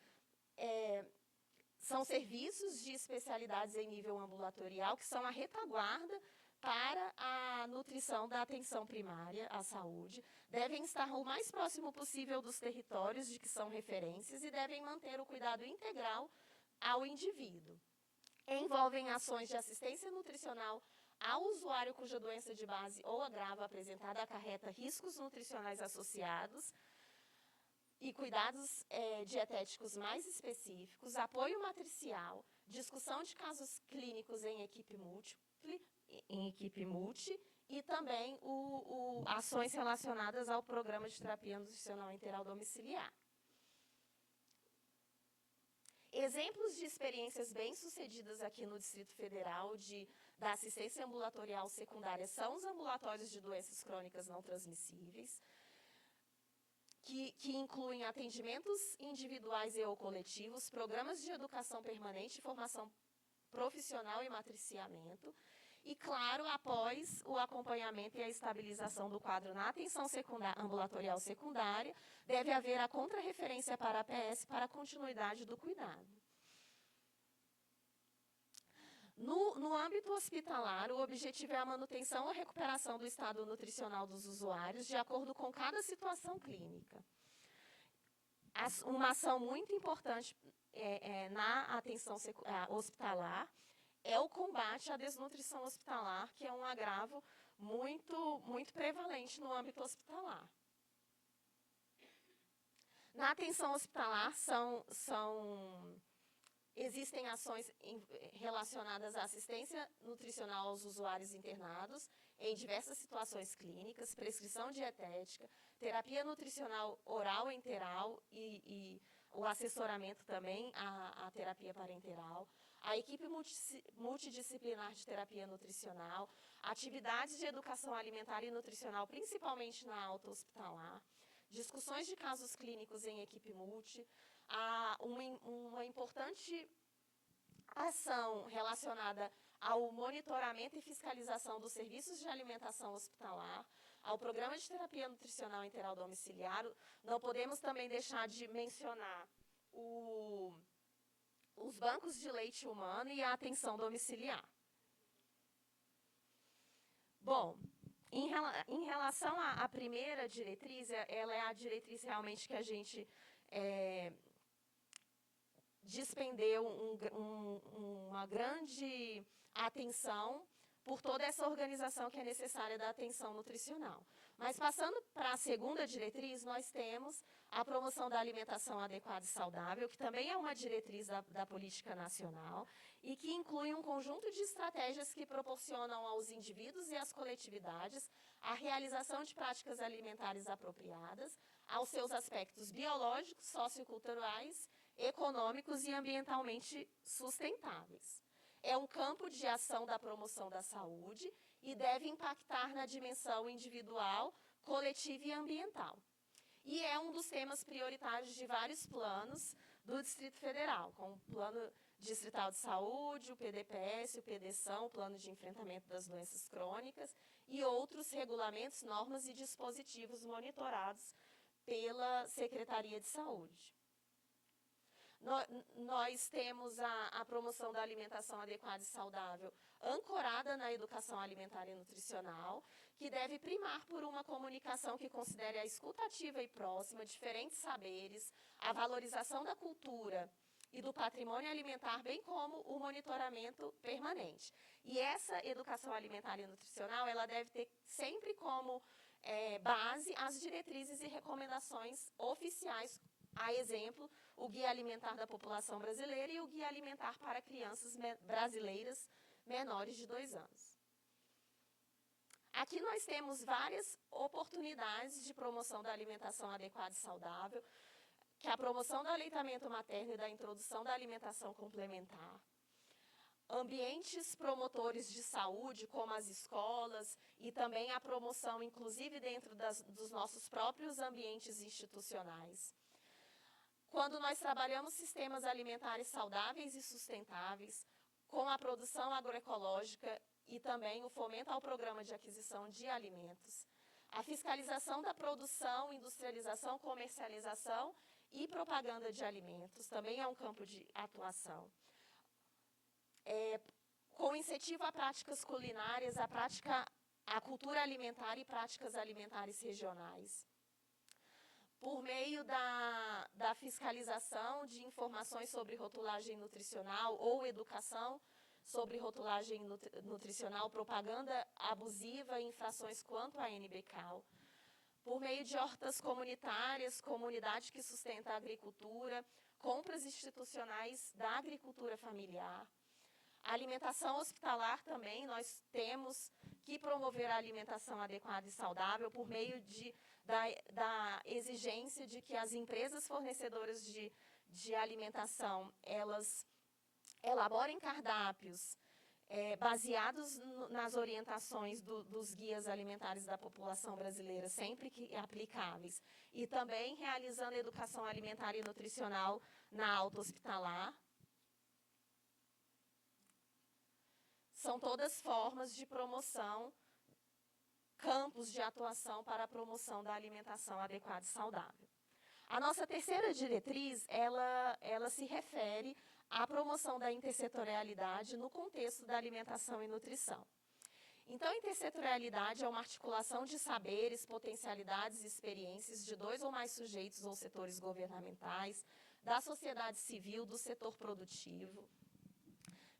são serviços de especialidades em nível ambulatorial, que são a retaguarda para a nutrição da atenção primária à saúde, devem estar o mais próximo possível dos territórios de que são referências e devem manter o cuidado integral ao indivíduo. Envolvem ações de assistência nutricional ao usuário cuja doença de base ou agravo apresentada acarreta riscos nutricionais associados e cuidados dietéticos mais específicos, apoio matricial, discussão de casos clínicos em equipe multi e também ações relacionadas ao programa de terapia nutricional interal domiciliar. Exemplos de experiências bem-sucedidas aqui no Distrito Federal da assistência ambulatorial secundária são os ambulatórios de doenças crônicas não transmissíveis, que incluem atendimentos individuais e ou coletivos, programas de educação permanente, formação profissional e matriciamento, e, claro, após o acompanhamento e a estabilização do quadro na atenção ambulatorial secundária, deve haver a contrarreferência para a APS para a continuidade do cuidado. No âmbito hospitalar, o objetivo é a manutenção ou recuperação do estado nutricional dos usuários, de acordo com cada situação clínica. Uma ação muito importante na atenção hospitalar é o combate à desnutrição hospitalar, que é um agravo muito prevalente no âmbito hospitalar. Na atenção hospitalar, existem ações relacionadas à assistência nutricional aos usuários internados em diversas situações clínicas, prescrição dietética, terapia nutricional oral e enteral e o assessoramento também à terapia parenteral, a equipe multidisciplinar de terapia nutricional, atividades de educação alimentar e nutricional, principalmente na alta hospitalar, discussões de casos clínicos em equipe multi, uma importante ação relacionada ao monitoramento e fiscalização dos serviços de alimentação hospitalar, ao Programa de Terapia Nutricional Integral Domiciliar, não podemos também deixar de mencionar os bancos de leite humano e a atenção domiciliar. Bom, em relação à primeira diretriz, ela é a diretriz realmente que a gente despendeu uma grande atenção por toda essa organização que é necessária da atenção nutricional. Mas passando para a segunda diretriz, nós temos a promoção da alimentação adequada e saudável, que também é uma diretriz da política nacional e que inclui um conjunto de estratégias que proporcionam aos indivíduos e às coletividades a realização de práticas alimentares apropriadas aos seus aspectos biológicos, socioculturais, econômicos e ambientalmente sustentáveis. É um campo de ação da promoção da saúde e deve impactar na dimensão individual, coletiva e ambiental. E é um dos temas prioritários de vários planos do Distrito Federal, como o Plano Distrital de Saúde, o PDPS, o PDção, o Plano de Enfrentamento das Doenças Crônicas e outros regulamentos, normas e dispositivos monitorados pela Secretaria de Saúde. Nós temos a promoção da alimentação adequada e saudável ancorada na educação alimentar e nutricional, que deve primar por uma comunicação que considere a escuta ativa e próxima, diferentes saberes, a valorização da cultura e do patrimônio alimentar, bem como o monitoramento permanente. E essa educação alimentar e nutricional, ela deve ter sempre como base as diretrizes e recomendações oficiais, a exemplo, o Guia Alimentar da População Brasileira e o Guia Alimentar para Crianças Brasileiras menores de 2 anos. Aqui nós temos várias oportunidades de promoção da alimentação adequada e saudável, que é a promoção do aleitamento materno e da introdução da alimentação complementar, ambientes promotores de saúde, como as escolas, e também a promoção, inclusive, dentro dos nossos próprios ambientes institucionais. Quando nós trabalhamos sistemas alimentares saudáveis e sustentáveis, com a produção agroecológica e também o fomento ao programa de aquisição de alimentos, a fiscalização da produção, industrialização, comercialização e propaganda de alimentos também é um campo de atuação. Com incentivo a práticas culinárias, a cultura alimentar e práticas alimentares regionais. Por meio da fiscalização de informações sobre rotulagem nutricional ou educação sobre rotulagem nutricional, propaganda abusiva e infrações quanto à NBCAL. Por meio de hortas comunitárias, comunidade que sustenta a agricultura, compras institucionais da agricultura familiar. A alimentação hospitalar também, nós temos que promover a alimentação adequada e saudável por meio da exigência de que as empresas fornecedoras de alimentação, elas elaborem cardápios baseados nas orientações dos guias alimentares da população brasileira, sempre que aplicáveis, e também realizando educação alimentar e nutricional na alta hospitalar. São todas formas de promoção, campos de atuação para a promoção da alimentação adequada e saudável. A nossa terceira diretriz, ela se refere à promoção da intersetorialidade no contexto da alimentação e nutrição. Então, intersetorialidade é uma articulação de saberes, potencialidades e experiências de 2 ou mais sujeitos ou setores governamentais, da sociedade civil, do setor produtivo,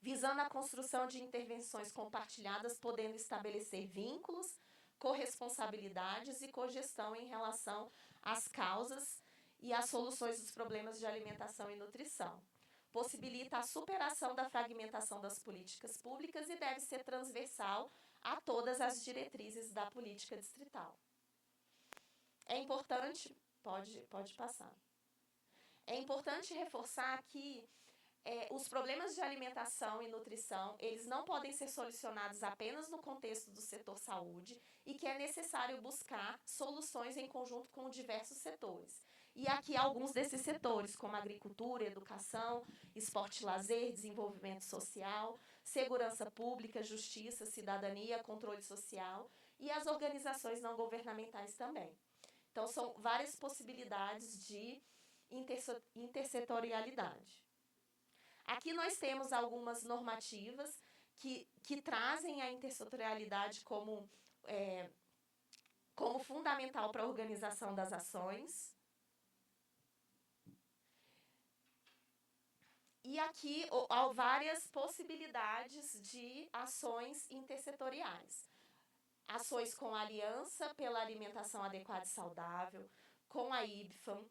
visando a construção de intervenções compartilhadas, podendo estabelecer vínculos, corresponsabilidades e cogestão em relação às causas e às soluções dos problemas de alimentação e nutrição. Possibilita a superação da fragmentação das políticas públicas e deve ser transversal a todas as diretrizes da política distrital. É importante, pode passar. É importante reforçar que os problemas de alimentação e nutrição, eles não podem ser solucionados apenas no contexto do setor saúde e que é necessário buscar soluções em conjunto com diversos setores. E aqui alguns desses setores, como agricultura, educação, esporte e lazer, desenvolvimento social, segurança pública, justiça, cidadania, controle social e as organizações não governamentais também. Então, são várias possibilidades de intersetorialidade. Aqui nós temos algumas normativas que trazem a intersetorialidade como fundamental para a organização das ações. E aqui há várias possibilidades de ações intersetoriais. Ações com a Aliança pela Alimentação Adequada e Saudável, com a IBFAM,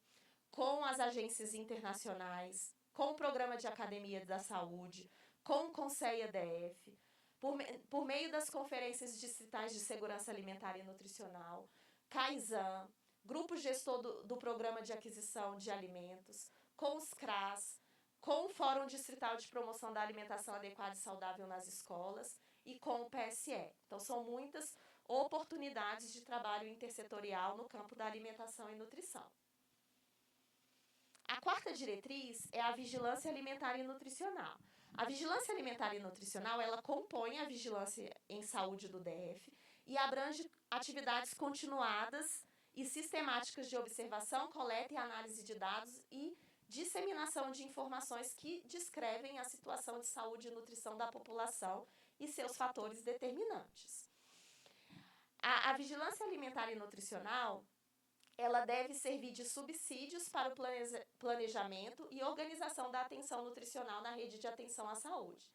com as agências internacionais, com o Programa de Academia da Saúde, com o CONSEI-EDF, por meio das conferências distritais de segurança alimentar e nutricional, CAISAN, grupo gestor do Programa de Aquisição de Alimentos, com os CRAS, com o Fórum Distrital de Promoção da Alimentação Adequada e Saudável nas Escolas e com o PSE. Então, são muitas oportunidades de trabalho intersetorial no campo da alimentação e nutrição. A quarta diretriz é a vigilância alimentar e nutricional. A vigilância alimentar e nutricional, ela compõe a vigilância em saúde do DF e abrange atividades continuadas e sistemáticas de observação, coleta e análise de dados e disseminação de informações que descrevem a situação de saúde e nutrição da população e seus fatores determinantes. A vigilância alimentar e nutricional, ela deve servir de subsídios para o planejamento e organização da atenção nutricional na rede de atenção à saúde.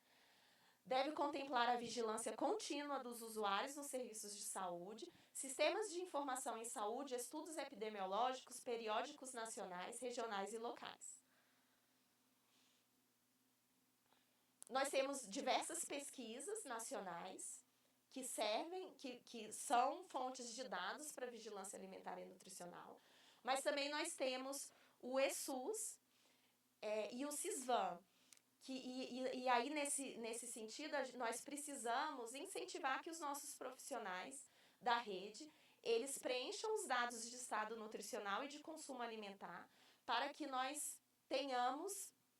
Deve contemplar a vigilância contínua dos usuários nos serviços de saúde, sistemas de informação em saúde, estudos epidemiológicos, periódicos nacionais, regionais e locais. Nós temos diversas pesquisas nacionais que são fontes de dados para vigilância alimentar e nutricional, mas também nós temos o ESUS e o CISVAN, e aí nesse sentido nós precisamos incentivar que os nossos profissionais da rede, eles preencham os dados de estado nutricional e de consumo alimentar para que nós tenhamos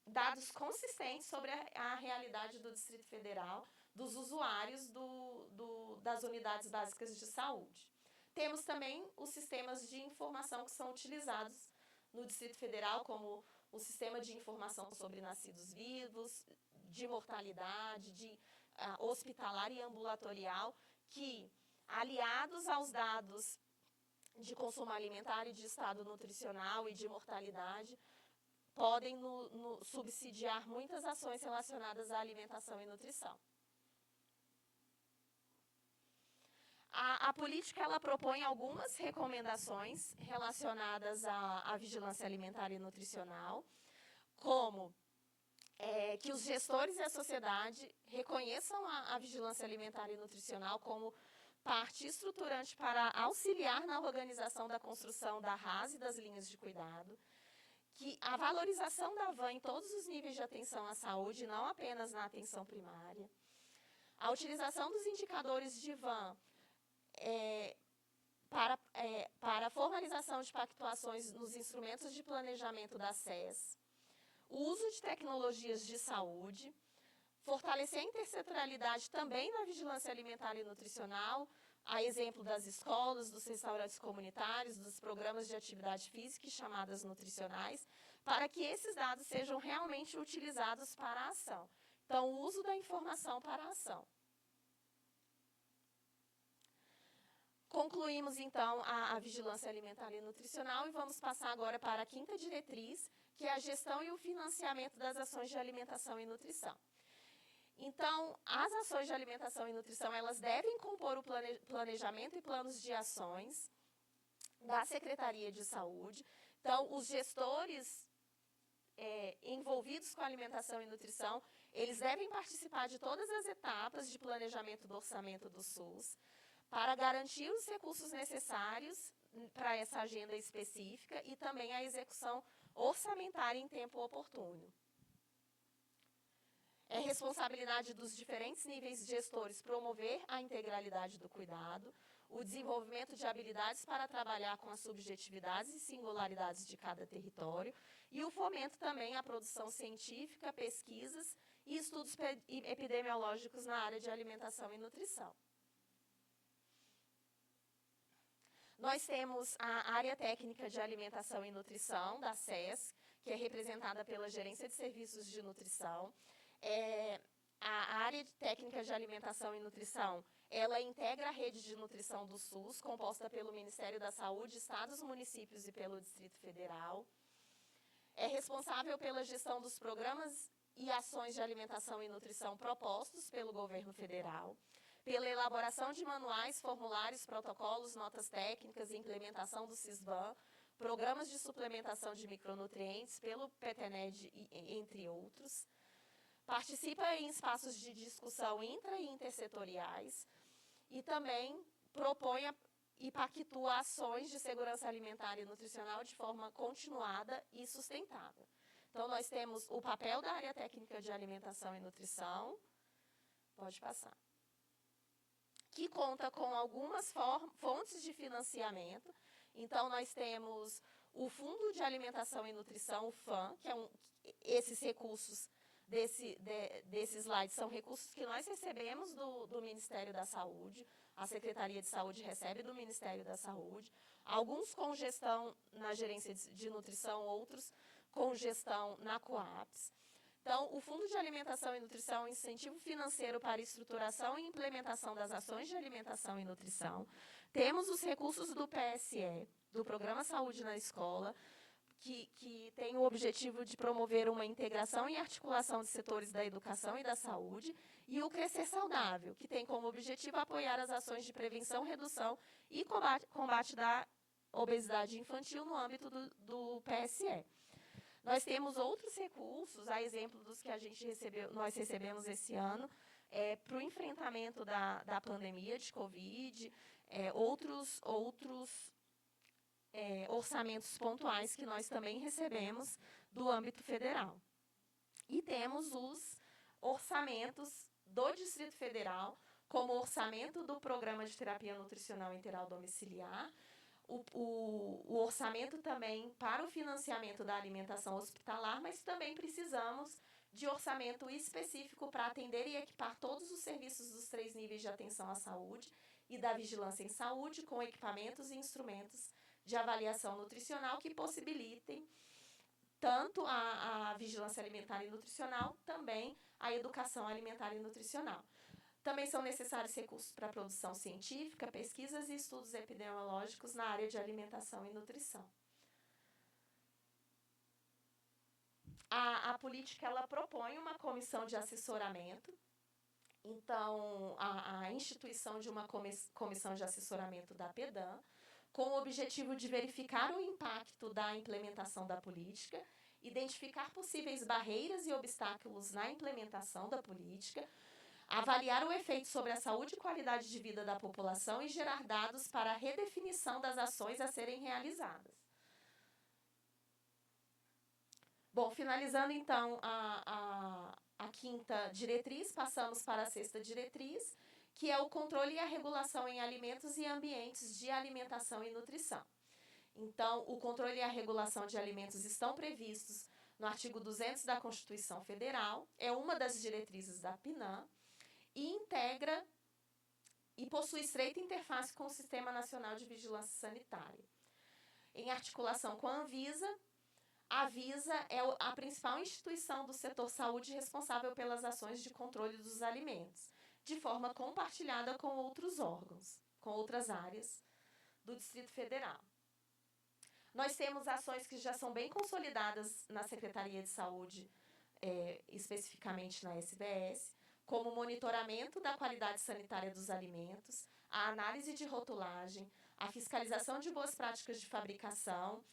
dados consistentes sobre a realidade do Distrito Federal, dos usuários das unidades básicas de saúde. Temos também os sistemas de informação que são utilizados no Distrito Federal, como o Sistema de Informação sobre Nascidos Vivos, de mortalidade, de hospitalar e ambulatorial, que, aliados aos dados de consumo alimentar e de estado nutricional e de mortalidade, podem subsidiar muitas ações relacionadas à alimentação e nutrição. A política, ela propõe algumas recomendações relacionadas à vigilância alimentar e nutricional, como que os gestores e a sociedade reconheçam a vigilância alimentar e nutricional como parte estruturante para auxiliar na organização da construção da RAS e das linhas de cuidado, que a valorização da VAN em todos os níveis de atenção à saúde, não apenas na atenção primária, a utilização dos indicadores de VAN para a formalização de pactuações nos instrumentos de planejamento da SES, o uso de tecnologias de saúde, fortalecer a intersetorialidade também na vigilância alimentar e nutricional, a exemplo das escolas, dos restaurantes comunitários, dos programas de atividade física e chamadas nutricionais, para que esses dados sejam realmente utilizados para a ação. Então, o uso da informação para a ação. Concluímos, então, a vigilância alimentar e nutricional e vamos passar agora para a quinta diretriz, que é a gestão e o financiamento das ações de alimentação e nutrição. Então, as ações de alimentação e nutrição, elas devem compor o planejamento e planos de ações da Secretaria de Saúde. Então, os gestores envolvidos com alimentação e nutrição, eles devem participar de todas as etapas de planejamento do orçamento do SUS, para garantir os recursos necessários para essa agenda específica e também a execução orçamentária em tempo oportuno. É responsabilidade dos diferentes níveis gestores promover a integralidade do cuidado, o desenvolvimento de habilidades para trabalhar com as subjetividades e singularidades de cada território e o fomento também à produção científica, pesquisas e estudos epidemiológicos na área de alimentação e nutrição. Nós temos a área técnica de alimentação e nutrição, da SES, que é representada pela Gerência de Serviços de Nutrição. A área técnica de alimentação e nutrição, ela integra a rede de nutrição do SUS, composta pelo Ministério da Saúde, Estados, municípios e pelo Distrito Federal. É responsável pela gestão dos programas e ações de alimentação e nutrição propostos pelo governo federal, pela elaboração de manuais, formulários, protocolos, notas técnicas e implementação do CISVAN, programas de suplementação de micronutrientes pelo PETENED, entre outros. Participa em espaços de discussão intra- e intersetoriais e também propõe e pactua ações de segurança alimentar e nutricional de forma continuada e sustentável. Então, nós temos o papel da área técnica de alimentação e nutrição, pode passar, que conta com algumas fontes de financiamento. Então, nós temos o Fundo de Alimentação e Nutrição, o FAN, que esses recursos desse slide são recursos que nós recebemos do Ministério da Saúde, a Secretaria de Saúde recebe do Ministério da Saúde, alguns com gestão na Gerência de Nutrição, outros com gestão na COAPS. Então, o Fundo de Alimentação e Nutrição é um incentivo financeiro para estruturação e implementação das ações de alimentação e nutrição. Temos os recursos do PSE, do Programa Saúde na Escola, que tem o objetivo de promover uma integração e articulação de setores da educação e da saúde, e o Crescer Saudável, que tem como objetivo apoiar as ações de prevenção, redução e combate da obesidade infantil no âmbito do PSE. Nós temos outros recursos, a exemplo dos que nós recebemos esse ano, para o enfrentamento da pandemia de Covid, outros orçamentos pontuais que nós também recebemos do âmbito federal. E temos os orçamentos do Distrito Federal, como o orçamento do Programa de Terapia Nutricional Integral Domiciliar, o orçamento também para o financiamento da alimentação hospitalar, mas também precisamos de orçamento específico para atender e equipar todos os serviços dos 3 níveis de atenção à saúde e da vigilância em saúde, com equipamentos e instrumentos de avaliação nutricional que possibilitem tanto a vigilância alimentar e nutricional, também a educação alimentar e nutricional. Também são necessários recursos para a produção científica, pesquisas e estudos epidemiológicos na área de alimentação e nutrição. A política, ela propõe uma comissão de assessoramento. Então, a instituição de uma comissão de assessoramento da PEDAM, com o objetivo de verificar o impacto da implementação da política, identificar possíveis barreiras e obstáculos na implementação da política, avaliar o efeito sobre a saúde e qualidade de vida da população e gerar dados para a redefinição das ações a serem realizadas. Bom, finalizando então a quinta diretriz, passamos para a sexta diretriz, que é o controle e a regulação em alimentos e ambientes de alimentação e nutrição. Então, o controle e a regulação de alimentos estão previstos no artigo 200 da Constituição Federal, é uma das diretrizes da PNAM, e integra e possui estreita interface com o Sistema Nacional de Vigilância Sanitária. Em articulação com a Anvisa é a principal instituição do setor saúde responsável pelas ações de controle dos alimentos, de forma compartilhada com outros órgãos, com outras áreas do Distrito Federal. Nós temos ações que já são bem consolidadas na Secretaria de Saúde, especificamente na SBS, como o monitoramento da qualidade sanitária dos alimentos, a análise de rotulagem, a fiscalização de boas práticas de fabricação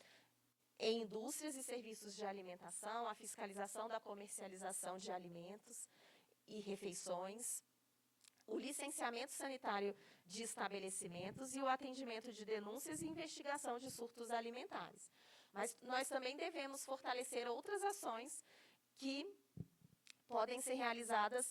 em indústrias e serviços de alimentação, a fiscalização da comercialização de alimentos e refeições, o licenciamento sanitário de estabelecimentos e o atendimento de denúncias e investigação de surtos alimentares. Mas nós também devemos fortalecer outras ações que podem ser realizadas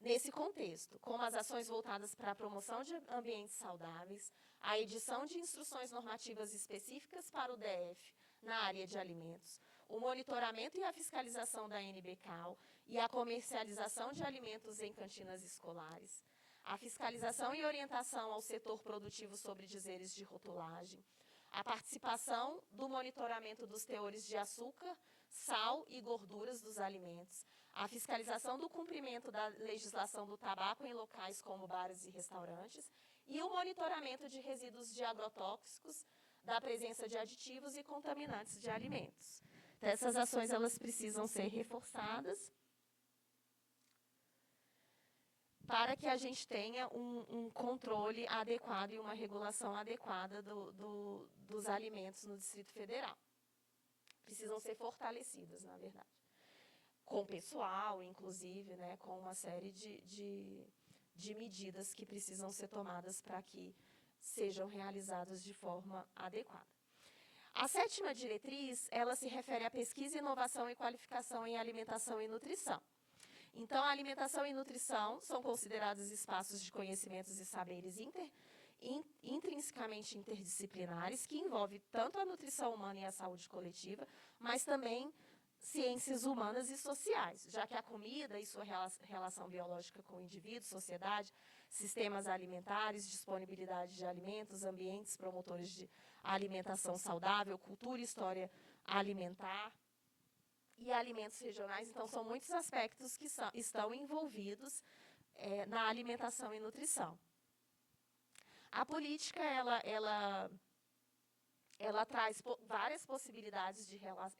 nesse contexto, como as ações voltadas para a promoção de ambientes saudáveis, a edição de instruções normativas específicas para o DF na área de alimentos, o monitoramento e a fiscalização da NBCAL e a comercialização de alimentos em cantinas escolares, a fiscalização e orientação ao setor produtivo sobre dizeres de rotulagem, a participação do monitoramento dos teores de açúcar, sal e gorduras dos alimentos, a fiscalização do cumprimento da legislação do tabaco em locais como bares e restaurantes e o monitoramento de resíduos de agrotóxicos, da presença de aditivos e contaminantes de alimentos. Então, essas ações elas precisam ser reforçadas para que a gente tenha um controle adequado e uma regulação adequada dos alimentos no Distrito Federal. Precisam ser fortalecidas, na verdade. Com pessoal, inclusive, né, com uma série de medidas que precisam ser tomadas para que sejam realizadas de forma adequada. A 7ª diretriz, ela se refere à pesquisa, inovação e qualificação em alimentação e nutrição. Então, a alimentação e nutrição são considerados espaços de conhecimentos e saberes intrinsecamente interdisciplinares, que envolvem tanto a nutrição humana e a saúde coletiva, mas também ciências humanas e sociais, já que a comida e sua relação biológica com o indivíduo, sociedade, sistemas alimentares, disponibilidade de alimentos, ambientes promotores de alimentação saudável, cultura e história alimentar, e alimentos regionais, então são muitos aspectos que estão envolvidos na alimentação e nutrição. A política, ela traz várias possibilidades de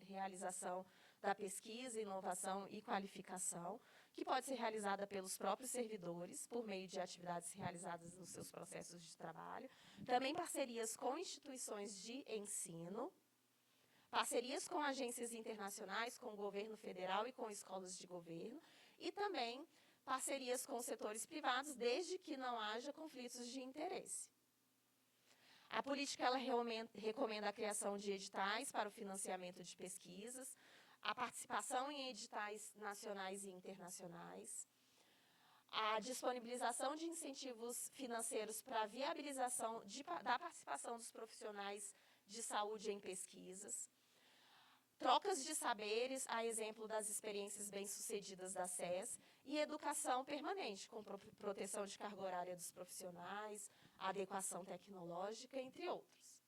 realização da pesquisa, inovação e qualificação, que pode ser realizada pelos próprios servidores, por meio de atividades realizadas nos seus processos de trabalho, também parcerias com instituições de ensino, parcerias com agências internacionais, com o governo federal e com escolas de governo, e também parcerias com setores privados, desde que não haja conflitos de interesse. A política ela recomenda a criação de editais para o financiamento de pesquisas, a participação em editais nacionais e internacionais, a disponibilização de incentivos financeiros para a viabilização da participação dos profissionais de saúde em pesquisas, trocas de saberes, a exemplo das experiências bem-sucedidas da SES, e educação permanente, com proteção de carga horária dos profissionais, adequação tecnológica, entre outros.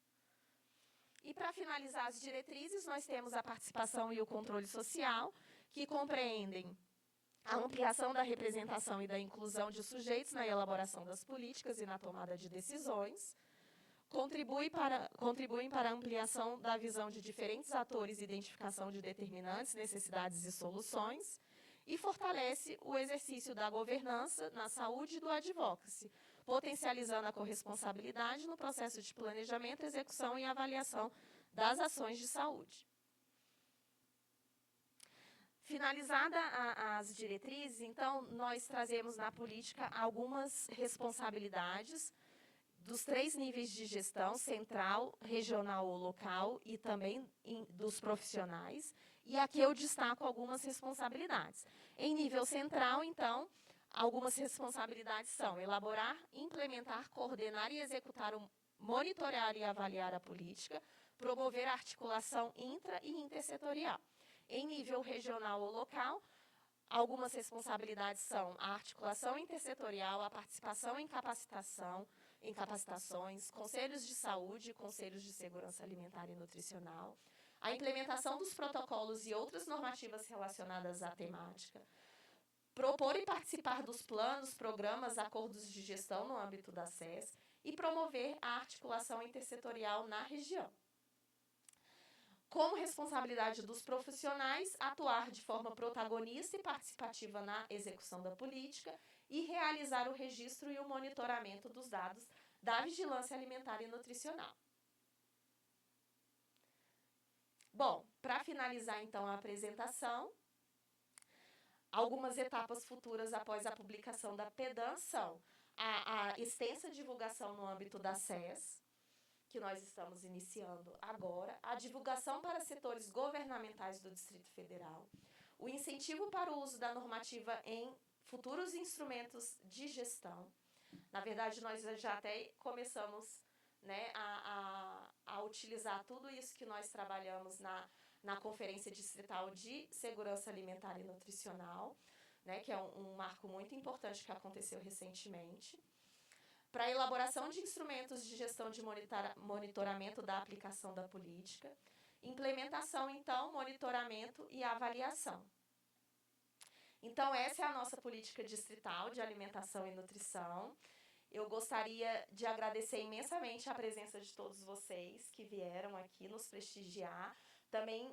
E, para finalizar as diretrizes, nós temos a participação e o controle social, que compreendem a ampliação da representação e da inclusão de sujeitos na elaboração das políticas e na tomada de decisões, contribuem para a ampliação da visão de diferentes atores e identificação de determinantes, necessidades e soluções, e fortalece o exercício da governança na saúde e do advocacy, potencializando a corresponsabilidade no processo de planejamento, execução e avaliação das ações de saúde. Finalizada as diretrizes, então, nós trazemos na política algumas responsabilidades dos 3 níveis de gestão, central, regional ou local, e também dos profissionais. E aqui eu destaco algumas responsabilidades. Em nível central, então, algumas responsabilidades são elaborar, implementar, coordenar e executar, monitorar e avaliar a política, promover a articulação intra e intersetorial. Em nível regional ou local, algumas responsabilidades são a articulação intersetorial, a participação em capacitações, conselhos de saúde e conselhos de segurança alimentar e nutricional, a implementação dos protocolos e outras normativas relacionadas à temática, propor e participar dos planos, programas, acordos de gestão no âmbito da SES e promover a articulação intersetorial na região. Como responsabilidade dos profissionais, atuar de forma protagonista e participativa na execução da política e realizar o registro e o monitoramento dos dados da vigilância alimentar e nutricional. Bom, para finalizar, então, a apresentação, algumas etapas futuras após a publicação da PEDAN são a extensa divulgação no âmbito da SES, que nós estamos iniciando agora, a divulgação para setores governamentais do Distrito Federal, o incentivo para o uso da normativa em futuros instrumentos de gestão. Na verdade, nós já até começamos, né, a utilizar tudo isso que nós trabalhamos na Conferência Distrital de Segurança Alimentar e Nutricional. né, que é um marco muito importante que aconteceu recentemente, para a elaboração de instrumentos de gestão de monitoramento da aplicação da política, implementação, então, monitoramento e avaliação. Então, essa é a nossa política distrital de alimentação e nutrição. Eu gostaria de agradecer imensamente a presença de todos vocês que vieram aqui nos prestigiar, também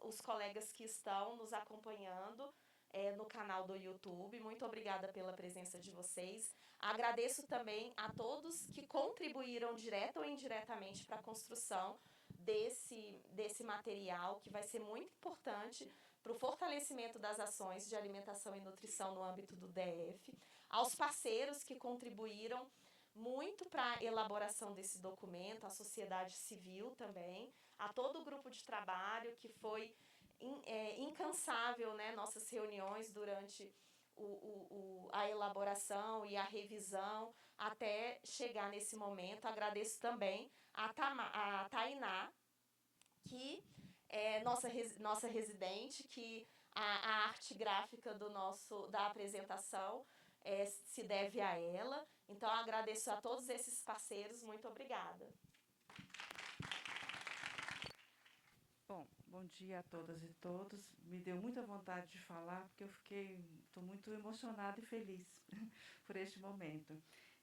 os colegas que estão nos acompanhando no canal do YouTube. Muito obrigada pela presença de vocês. Agradeço também a todos que contribuíram direta ou indiretamente para a construção desse material, que vai ser muito importante para o fortalecimento das ações de alimentação e nutrição no âmbito do DF, aos parceiros que contribuíram muito para a elaboração desse documento, a sociedade civil também, a todo o grupo de trabalho que foi incansável, né, nossas reuniões durante a elaboração e a revisão até chegar nesse momento. Agradeço também a Tainá, que é nossa residente, que a arte gráfica da apresentação se deve a ela. Então, agradeço a todos esses parceiros. Muito obrigada. Bom dia a todas e todos. Me deu muita vontade de falar, porque estou muito emocionada e feliz por este momento.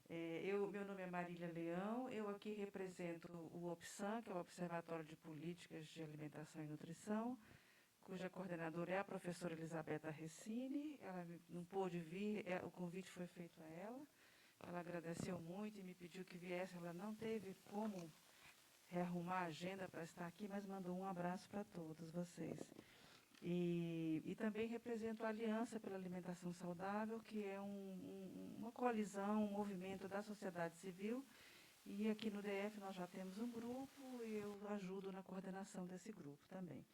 Meu nome é Marília Leão, eu aqui represento o OPSAN, que é o Observatório de Políticas de Alimentação e Nutrição, cuja coordenadora é a professora Elisabetta Recine. Ela não pôde vir, o convite foi feito a ela. Ela agradeceu muito e me pediu que viesse. Ela não teve como rearrumar a agenda para estar aqui, mas mandou um abraço para todos vocês. E também represento a Aliança pela Alimentação Saudável, que é uma coalizão, um movimento da sociedade civil. E aqui no DF nós já temos um grupo e eu ajudo na coordenação desse grupo também.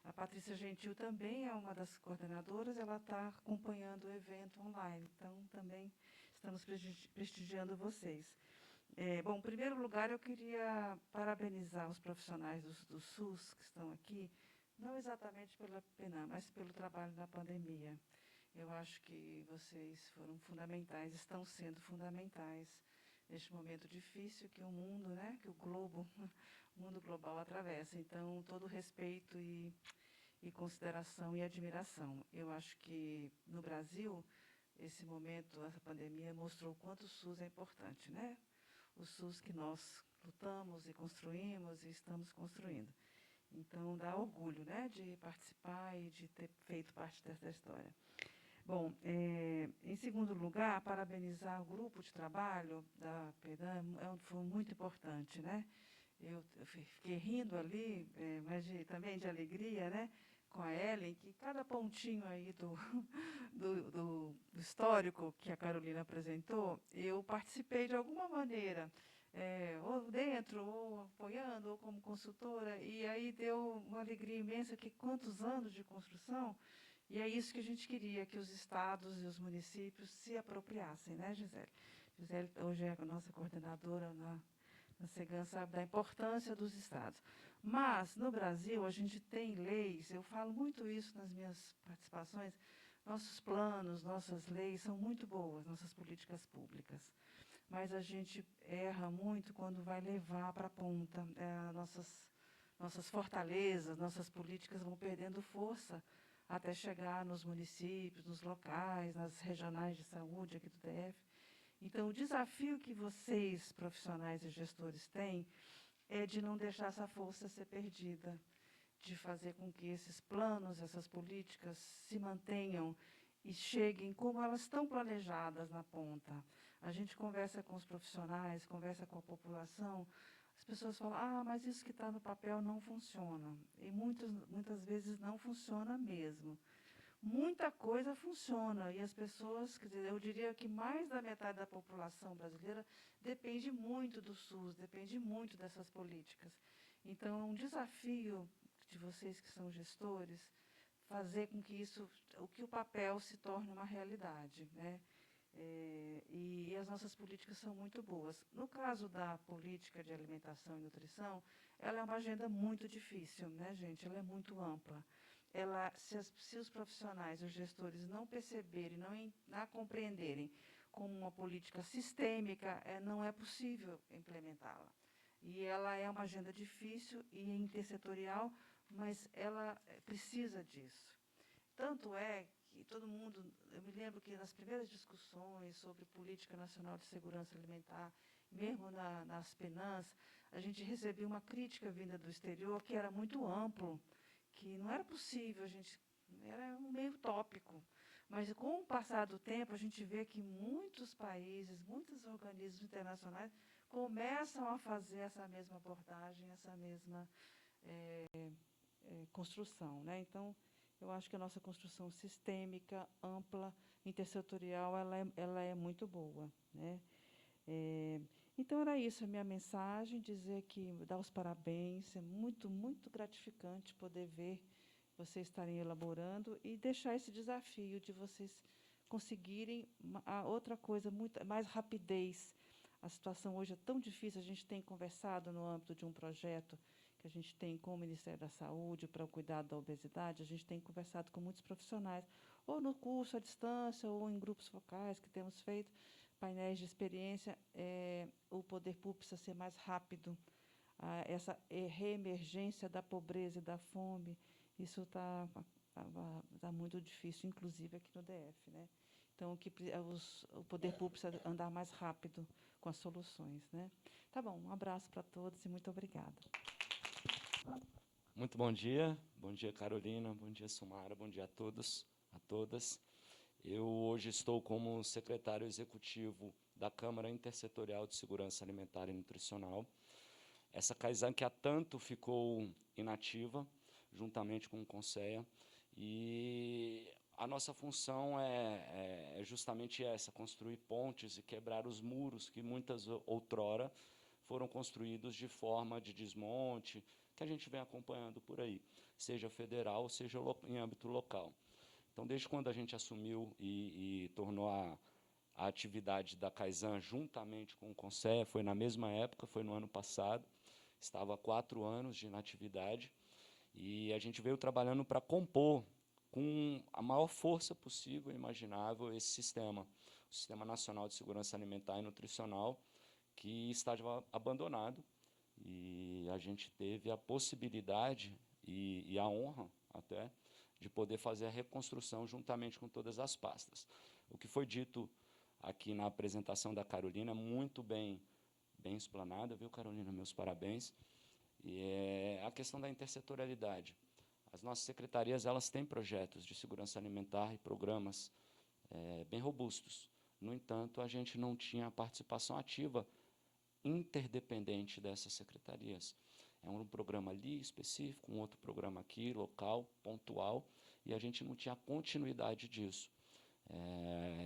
A Patrícia Gentil também é uma das coordenadoras, ela está acompanhando o evento online, então também estamos prestigiando vocês. Bom, em primeiro lugar, eu queria parabenizar os profissionais do SUS que estão aqui, não exatamente pela PENAM, mas pelo trabalho na pandemia. Eu acho que vocês foram fundamentais, estão sendo fundamentais neste momento difícil que o mundo, né, que o mundo global atravessa. Então, todo respeito e consideração e admiração. Eu acho que no Brasil, esse momento, essa pandemia, mostrou o quanto o SUS é importante, né? O SUS que nós lutamos e construímos e estamos construindo. Então, dá orgulho, né, de participar e de ter feito parte dessa história. Bom, em segundo lugar, parabenizar o grupo de trabalho da PENAM, foi muito importante, né? Eu fiquei rindo ali, mas também de alegria, né, com a Ellen, que cada pontinho aí do histórico que a Carolina apresentou, eu participei de alguma maneira, ou dentro, ou apoiando, ou como consultora, e aí deu uma alegria imensa, que quantos anos de construção, e é isso que a gente queria, que os estados e os municípios se apropriassem, né, Gisele? Gisele hoje é a nossa coordenadora na SEGAM, sabe da importância dos estados. Mas, no Brasil, a gente tem leis, eu falo muito isso nas minhas participações, nossos planos, nossas leis são muito boas, nossas políticas públicas. Mas a gente erra muito quando vai levar para a ponta. Nossas fortalezas, nossas políticas vão perdendo força até chegar nos municípios, nos locais, nas regionais de saúde aqui do DF. Então, o desafio que vocês, profissionais e gestores, têm é de não deixar essa força ser perdida, de fazer com que esses planos, essas políticas se mantenham e cheguem como elas estão planejadas na ponta. A gente conversa com os profissionais, conversa com a população, as pessoas falam, mas isso que está no papel não funciona. E muitas vezes não funciona mesmo. Muita coisa funciona e as pessoas, quer dizer, eu diria que mais da metade da população brasileira depende muito do SUS, depende muito dessas políticas. Então, é um desafio de vocês que são gestores, fazer com que o papel se torne uma realidade, né? E as nossas políticas são muito boas. No caso da política de alimentação e nutrição, ela é uma agenda muito difícil, né, gente? Ela é muito ampla. se os profissionais, os gestores não perceberem, não compreenderem como uma política sistêmica, não é possível implementá-la. E ela é uma agenda difícil e intersetorial, mas ela precisa disso. Tanto é que todo mundo, eu me lembro que nas primeiras discussões sobre Política Nacional de Segurança Alimentar, mesmo nas PENANs, a gente recebia uma crítica vinda do exterior que era muito amplo, que não era possível, era um meio utópico. Mas, com o passar do tempo, a gente vê que muitos países, muitos organismos internacionais começam a fazer essa mesma abordagem, essa mesma construção, né? Então, eu acho que a nossa construção sistêmica, ampla, intersetorial, ela é muito boa, né? Então, era isso a minha mensagem, dizer que, dar os parabéns, é muito, muito gratificante poder ver vocês estarem elaborando e deixar esse desafio de vocês conseguirem outra coisa, mais rapidez. A situação hoje é tão difícil, a gente tem conversado no âmbito de um projeto que a gente tem com o Ministério da Saúde para o cuidado da obesidade, a gente tem conversado com muitos profissionais, ou no curso à distância, ou em grupos focais que temos feito, painéis de experiência, o poder público precisa ser mais rápido, essa reemergência da pobreza e da fome, isso está muito difícil, inclusive aqui no DF, né? Então, o poder público precisa andar mais rápido com as soluções, né? Tá bom, um abraço para todos e muito obrigada. Muito bom dia Carolina, bom dia Sumara, bom dia a todos, a todas. Eu hoje estou como secretário executivo da Câmara Intersetorial de Segurança Alimentar e Nutricional. Essa Kaizen que há tanto ficou inativa, juntamente com o Conceia, e a nossa função é justamente essa, construir pontes e quebrar os muros que muitas outrora foram construídos de forma de desmonte, que a gente vem acompanhando por aí, seja federal, seja em âmbito local. Então, desde quando a gente assumiu e tornou a atividade da Kaizen juntamente com o Conceia, foi na mesma época, foi no ano passado, estava há 4 anos de inatividade, e a gente veio trabalhando para compor com a maior força possível e imaginável esse sistema, o Sistema Nacional de Segurança Alimentar e Nutricional, que estava abandonado, e a gente teve a possibilidade e a honra até de poder fazer a reconstrução juntamente com todas as pastas. O que foi dito aqui na apresentação da Carolina, muito bem explanada, viu, Carolina? Meus parabéns. E é a questão da intersetorialidade. As nossas secretarias, elas têm projetos de segurança alimentar e programas bem robustos. No entanto, a gente não tinha a participação ativa interdependente dessas secretarias. É um programa ali específico, um outro programa aqui, local, pontual, e a gente não tinha continuidade disso.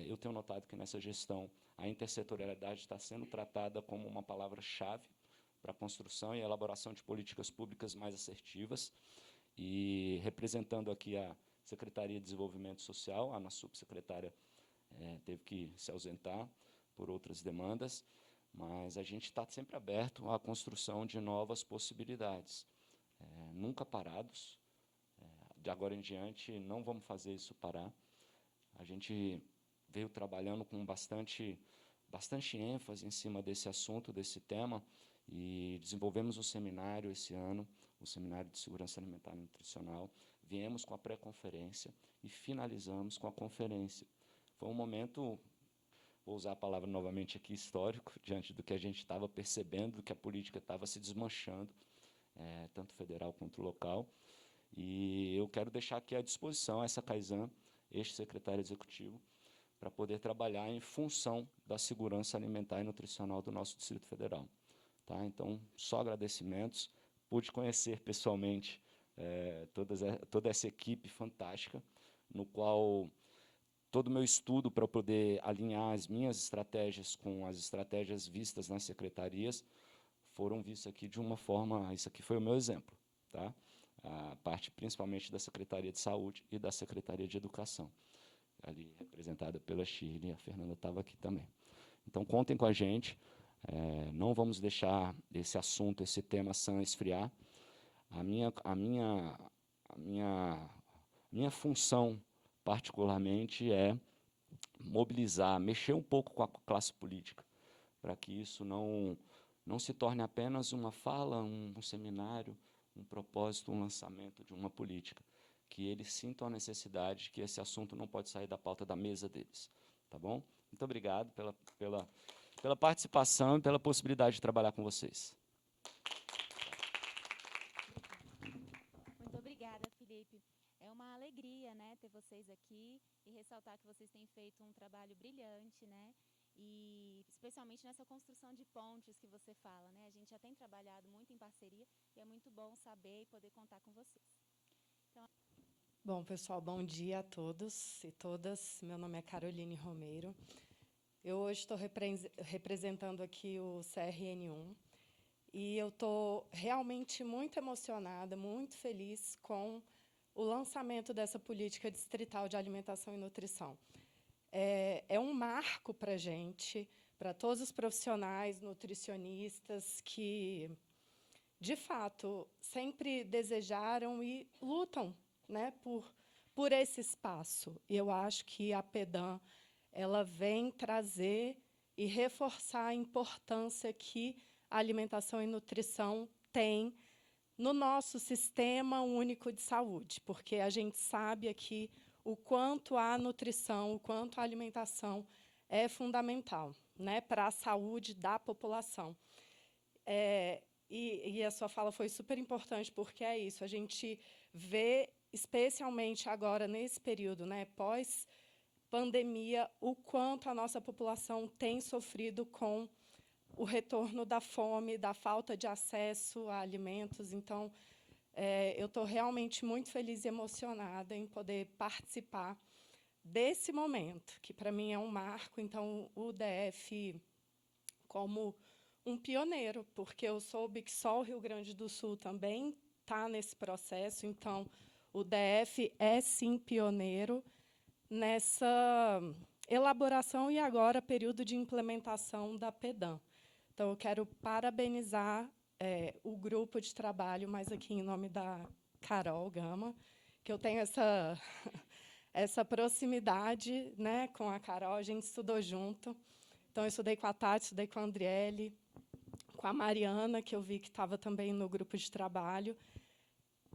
Eu tenho notado que nessa gestão a intersetorialidade está sendo tratada como uma palavra-chave para a construção e a elaboração de políticas públicas mais assertivas, e representando aqui a Secretaria de Desenvolvimento Social, a nossa subsecretária teve que se ausentar por outras demandas, mas a gente está sempre aberto à construção de novas possibilidades, nunca parados. De agora em diante, não vamos fazer isso parar. A gente veio trabalhando com bastante ênfase em cima desse assunto, desse tema, e desenvolvemos um seminário esse ano, o Seminário de Segurança Alimentar e Nutricional. Viemos com a pré-conferência e finalizamos com a conferência. Foi um momento, vou usar a palavra novamente aqui, histórico, diante do que a gente estava percebendo, do que a política estava se desmanchando, tanto federal quanto local. E eu quero deixar aqui à disposição essa Kaizen, este secretário executivo, para poder trabalhar em função da segurança alimentar e nutricional do nosso Distrito Federal. Tá? Então, só agradecimentos. Pude conhecer pessoalmente toda essa equipe fantástica, no qual todo o meu estudo para poder alinhar as minhas estratégias com as estratégias vistas nas secretarias foram vistas aqui de uma forma, isso aqui foi o meu exemplo, tá? A parte principalmente da Secretaria de Saúde e da Secretaria de Educação, ali representada pela Shirley, a Fernanda estava aqui também. Então, contem com a gente, não vamos deixar esse assunto, esse tema SAN esfriar. A minha Minha função, particularmente, é mobilizar, mexer um pouco com a classe política, para que isso não se torne apenas uma fala, um seminário, um propósito, um lançamento de uma política, que eles sintam a necessidade que esse assunto não pode sair da pauta da mesa deles. Tá bom? Muito obrigado pela participação e pela possibilidade de trabalhar com vocês. Muito obrigada, Felipe. É uma alegria, né, ter vocês aqui e ressaltar que vocês têm feito um trabalho brilhante, né, e especialmente nessa construção de pontes que você fala, né, a gente já tem trabalhado muito em parceria e é muito bom saber e poder contar com vocês. Então... Bom, pessoal, bom dia a todos e todas. Meu nome é Caroline Romeiro. Eu hoje estou representando aqui o CRN1 e eu estou realmente muito emocionada, muito feliz com o lançamento dessa política distrital de alimentação e nutrição. É um marco para a gente, para todos os profissionais nutricionistas que, de fato, sempre desejaram e lutam, né, por esse espaço. E eu acho que a PEDAM ela vem trazer e reforçar a importância que a alimentação e nutrição tem no nosso sistema único de saúde, porque a gente sabe aqui o quanto a nutrição, o quanto a alimentação é fundamental, né, para a saúde da população. E a sua fala foi super importante, porque é isso, a gente vê, especialmente agora, nesse período, né, pós-pandemia, o quanto a nossa população tem sofrido com o retorno da fome, da falta de acesso a alimentos. Então, eu estou realmente muito feliz e emocionada em poder participar desse momento, que, para mim, é um marco. Então, o DF, como um pioneiro, porque eu soube que só o Rio Grande do Sul também está nesse processo. Então, o DF é, sim, pioneiro nessa elaboração e, agora, período de implementação da PEDAM. Então, eu quero parabenizar o grupo de trabalho, mas aqui em nome da Carol Gama, que eu tenho essa proximidade, né, com a Carol, a gente estudou junto. Então, eu estudei com a Tati, estudei com a Andriele, com a Mariana, que eu vi que estava também no grupo de trabalho.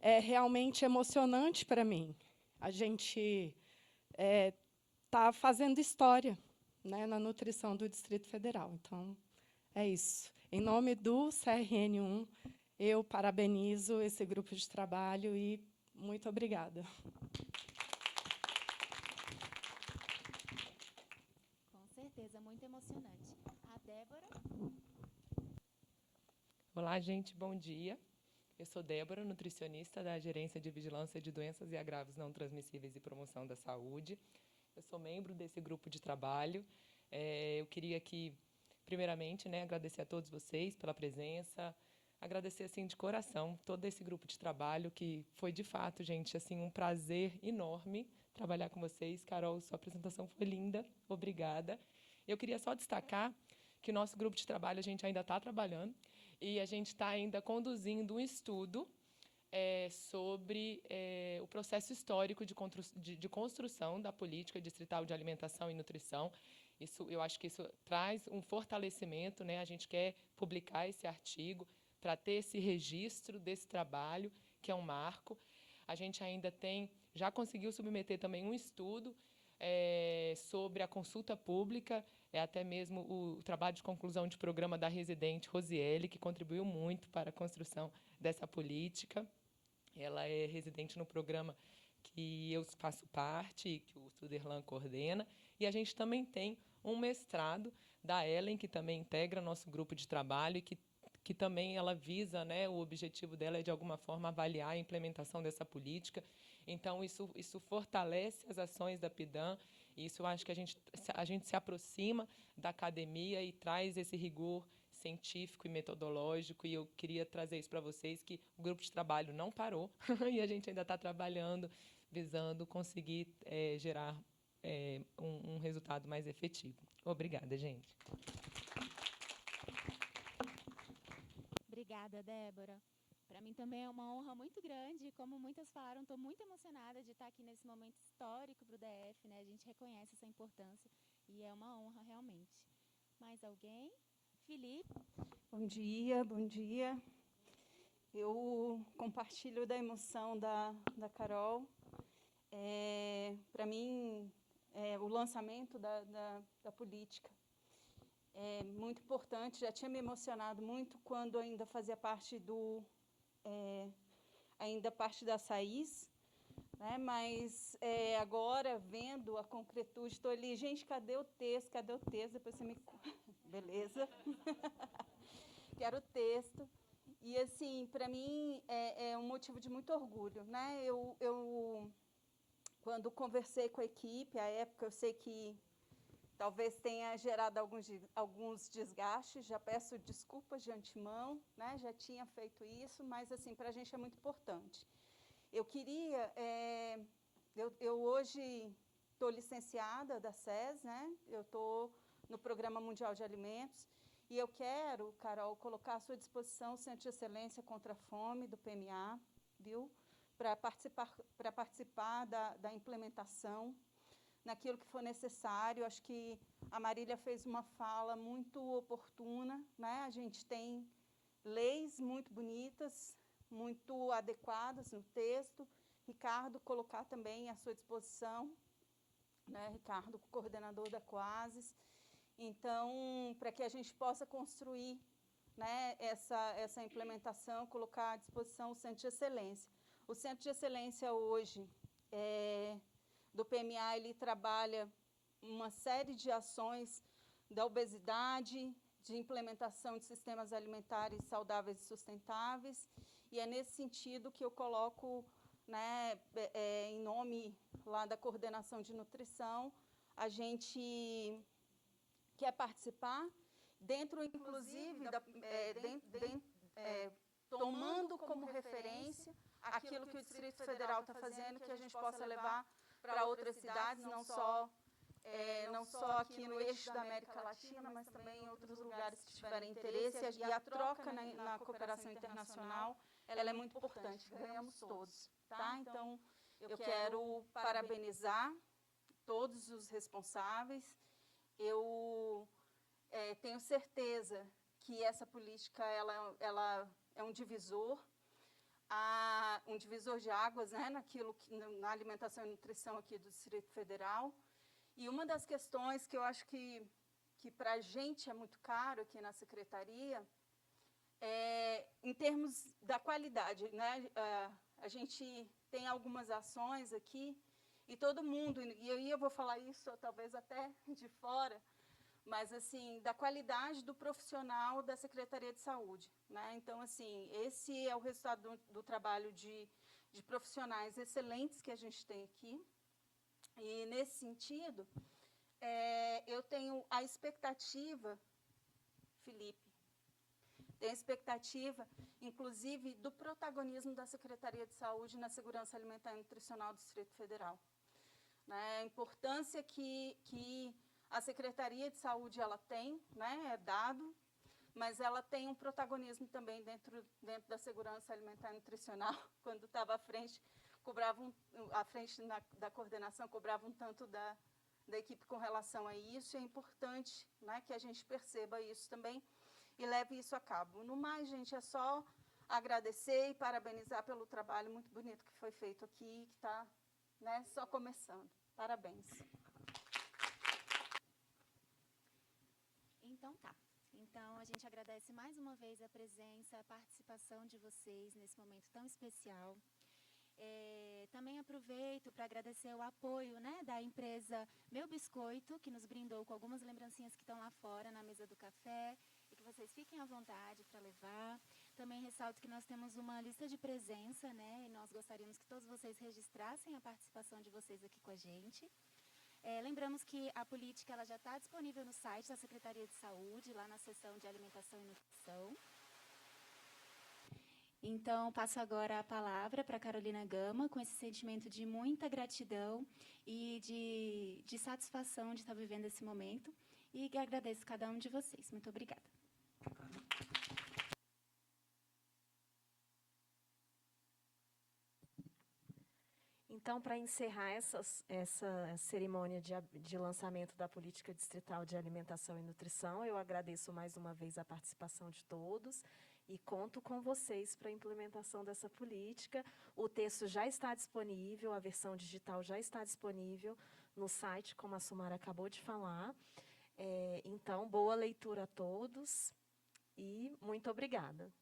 É realmente emocionante para mim. A gente está fazendo história, né, na nutrição do Distrito Federal. Então, é isso. Em nome do CRN1, eu parabenizo esse grupo de trabalho e muito obrigada. Com certeza, muito emocionante. A Débora? Olá, gente, bom dia. Eu sou Débora, nutricionista da Gerência de Vigilância de Doenças e Agravos Não Transmissíveis e Promoção da Saúde. Eu sou membro desse grupo de trabalho. Eu queria aqui, primeiramente, né, agradecer a todos vocês pela presença, agradecer assim de coração todo esse grupo de trabalho, que foi, de fato, gente, assim, um prazer enorme trabalhar com vocês. Carol, sua apresentação foi linda, obrigada. Eu queria só destacar que o nosso grupo de trabalho a gente ainda está trabalhando e a gente está ainda conduzindo um estudo sobre o processo histórico de construção da política distrital de alimentação e nutrição. Eu acho que isso traz um fortalecimento, né? A gente quer publicar esse artigo para ter esse registro desse trabalho, que é um marco. A gente ainda já conseguiu submeter também um estudo sobre a consulta pública, até mesmo o trabalho de conclusão de programa da residente Rosiele, que contribuiu muito para a construção dessa política. Ela é residente no programa que eu faço parte, que o Suderlan coordena, e a gente também tem um mestrado da Ellen, que também integra nosso grupo de trabalho e que também ela visa, né, o objetivo dela é, de alguma forma, avaliar a implementação dessa política. Então, isso fortalece as ações da PEDAM, e isso eu acho que a gente se aproxima da academia e traz esse rigor científico e metodológico, e eu queria trazer isso para vocês, que o grupo de trabalho não parou, e a gente ainda está trabalhando, visando conseguir gerar um resultado mais efetivo. Obrigada, gente. Obrigada, Débora. Para mim também é uma honra muito grande, como muitas falaram, estou muito emocionada de estar aqui nesse momento histórico para o DF, né? A gente reconhece essa importância e é uma honra realmente. Mais alguém? Felipe? Bom dia, bom dia. Eu compartilho da emoção da Carol. Para mim, o lançamento da política é muito importante. Já tinha me emocionado muito quando ainda fazia parte parte da SAIS, né? Mas agora, vendo a concretude, estou ali, gente, cadê o texto? Cadê o texto? Depois você me... Beleza? Quero o texto. E, assim, para mim, é um motivo de muito orgulho, né? Eu quando conversei com a equipe, à época, eu sei que talvez tenha gerado alguns desgastes, já peço desculpas de antemão, né? Já tinha feito isso, mas, assim, para a gente é muito importante. Eu queria... eu hoje estou licenciada da SES, né? Eu estou no Programa Mundial de Alimentos, e eu quero, Carol, colocar à sua disposição o Centro de Excelência contra a Fome, do PMA, viu? Para participar da implementação, naquilo que for necessário. Acho que a Marília fez uma fala muito oportuna, né? A gente tem leis muito bonitas, muito adequadas no texto. Ricardo, colocar também à sua disposição, né? Ricardo, coordenador da Coases. Então, para que a gente possa construir, né, essa implementação, colocar à disposição o Centro de Excelência. O Centro de Excelência hoje do PMA, ele trabalha uma série de ações da obesidade, de implementação de sistemas alimentares saudáveis e sustentáveis, e é nesse sentido que eu coloco, né, em nome lá da coordenação de nutrição, a gente quer participar, dentro, inclusive, tomando como referência aquilo que o Distrito Federal está fazendo, que a gente possa levar para outras cidades, não só aqui no eixo da América Latina, mas também em outros lugares que tiverem interesse. E a troca na cooperação internacional, ela é muito importante, ganhamos todos, tá? Então, eu quero parabenizar todos os responsáveis. Eu tenho certeza que essa política ela é um divisor de águas, né, na alimentação e nutrição aqui do Distrito Federal. E uma das questões que eu acho que para a gente é muito caro aqui na Secretaria em termos da qualidade, né? A gente tem algumas ações aqui e todo mundo, e eu vou falar isso talvez até de fora, mas, assim, da qualidade do profissional da Secretaria de Saúde, né? Então, assim, esse é o resultado do trabalho de profissionais excelentes que a gente tem aqui. E, nesse sentido, eu tenho a expectativa, Felipe, tenho a expectativa, inclusive, do protagonismo da Secretaria de Saúde na segurança alimentar e nutricional do Distrito Federal. Né? A importância que a Secretaria de Saúde ela tem, né, é dado, mas ela tem um protagonismo também dentro da segurança alimentar e nutricional. Quando estava à frente, da coordenação, cobrava um tanto da equipe com relação a isso. É importante, né, que a gente perceba isso também e leve isso a cabo. No mais, gente, é só agradecer e parabenizar pelo trabalho muito bonito que foi feito aqui, que está, né, só começando. Parabéns. Então tá. Então a gente agradece mais uma vez a presença, a participação de vocês nesse momento tão especial. Também aproveito para agradecer o apoio, né, da empresa Meu Biscoito, que nos brindou com algumas lembrancinhas que estão lá fora na mesa do café e que vocês fiquem à vontade para levar. Também ressalto que nós temos uma lista de presença, né, e nós gostaríamos que todos vocês registrassem a participação de vocês aqui com a gente. Lembramos que a política ela já está disponível no site da Secretaria de Saúde, lá na seção de Alimentação e Nutrição. Então, passo agora a palavra para a Carolina Gama, com esse sentimento de muita gratidão e de satisfação de estar vivendo esse momento. E agradeço cada um de vocês. Muito obrigada. Então, para encerrar essa cerimônia de lançamento da Política Distrital de Alimentação e Nutrição, eu agradeço mais uma vez a participação de todos e conto com vocês para a implementação dessa política. O texto já está disponível, a versão digital já está disponível no site, como a Sumara acabou de falar. Então, boa leitura a todos e muito obrigada.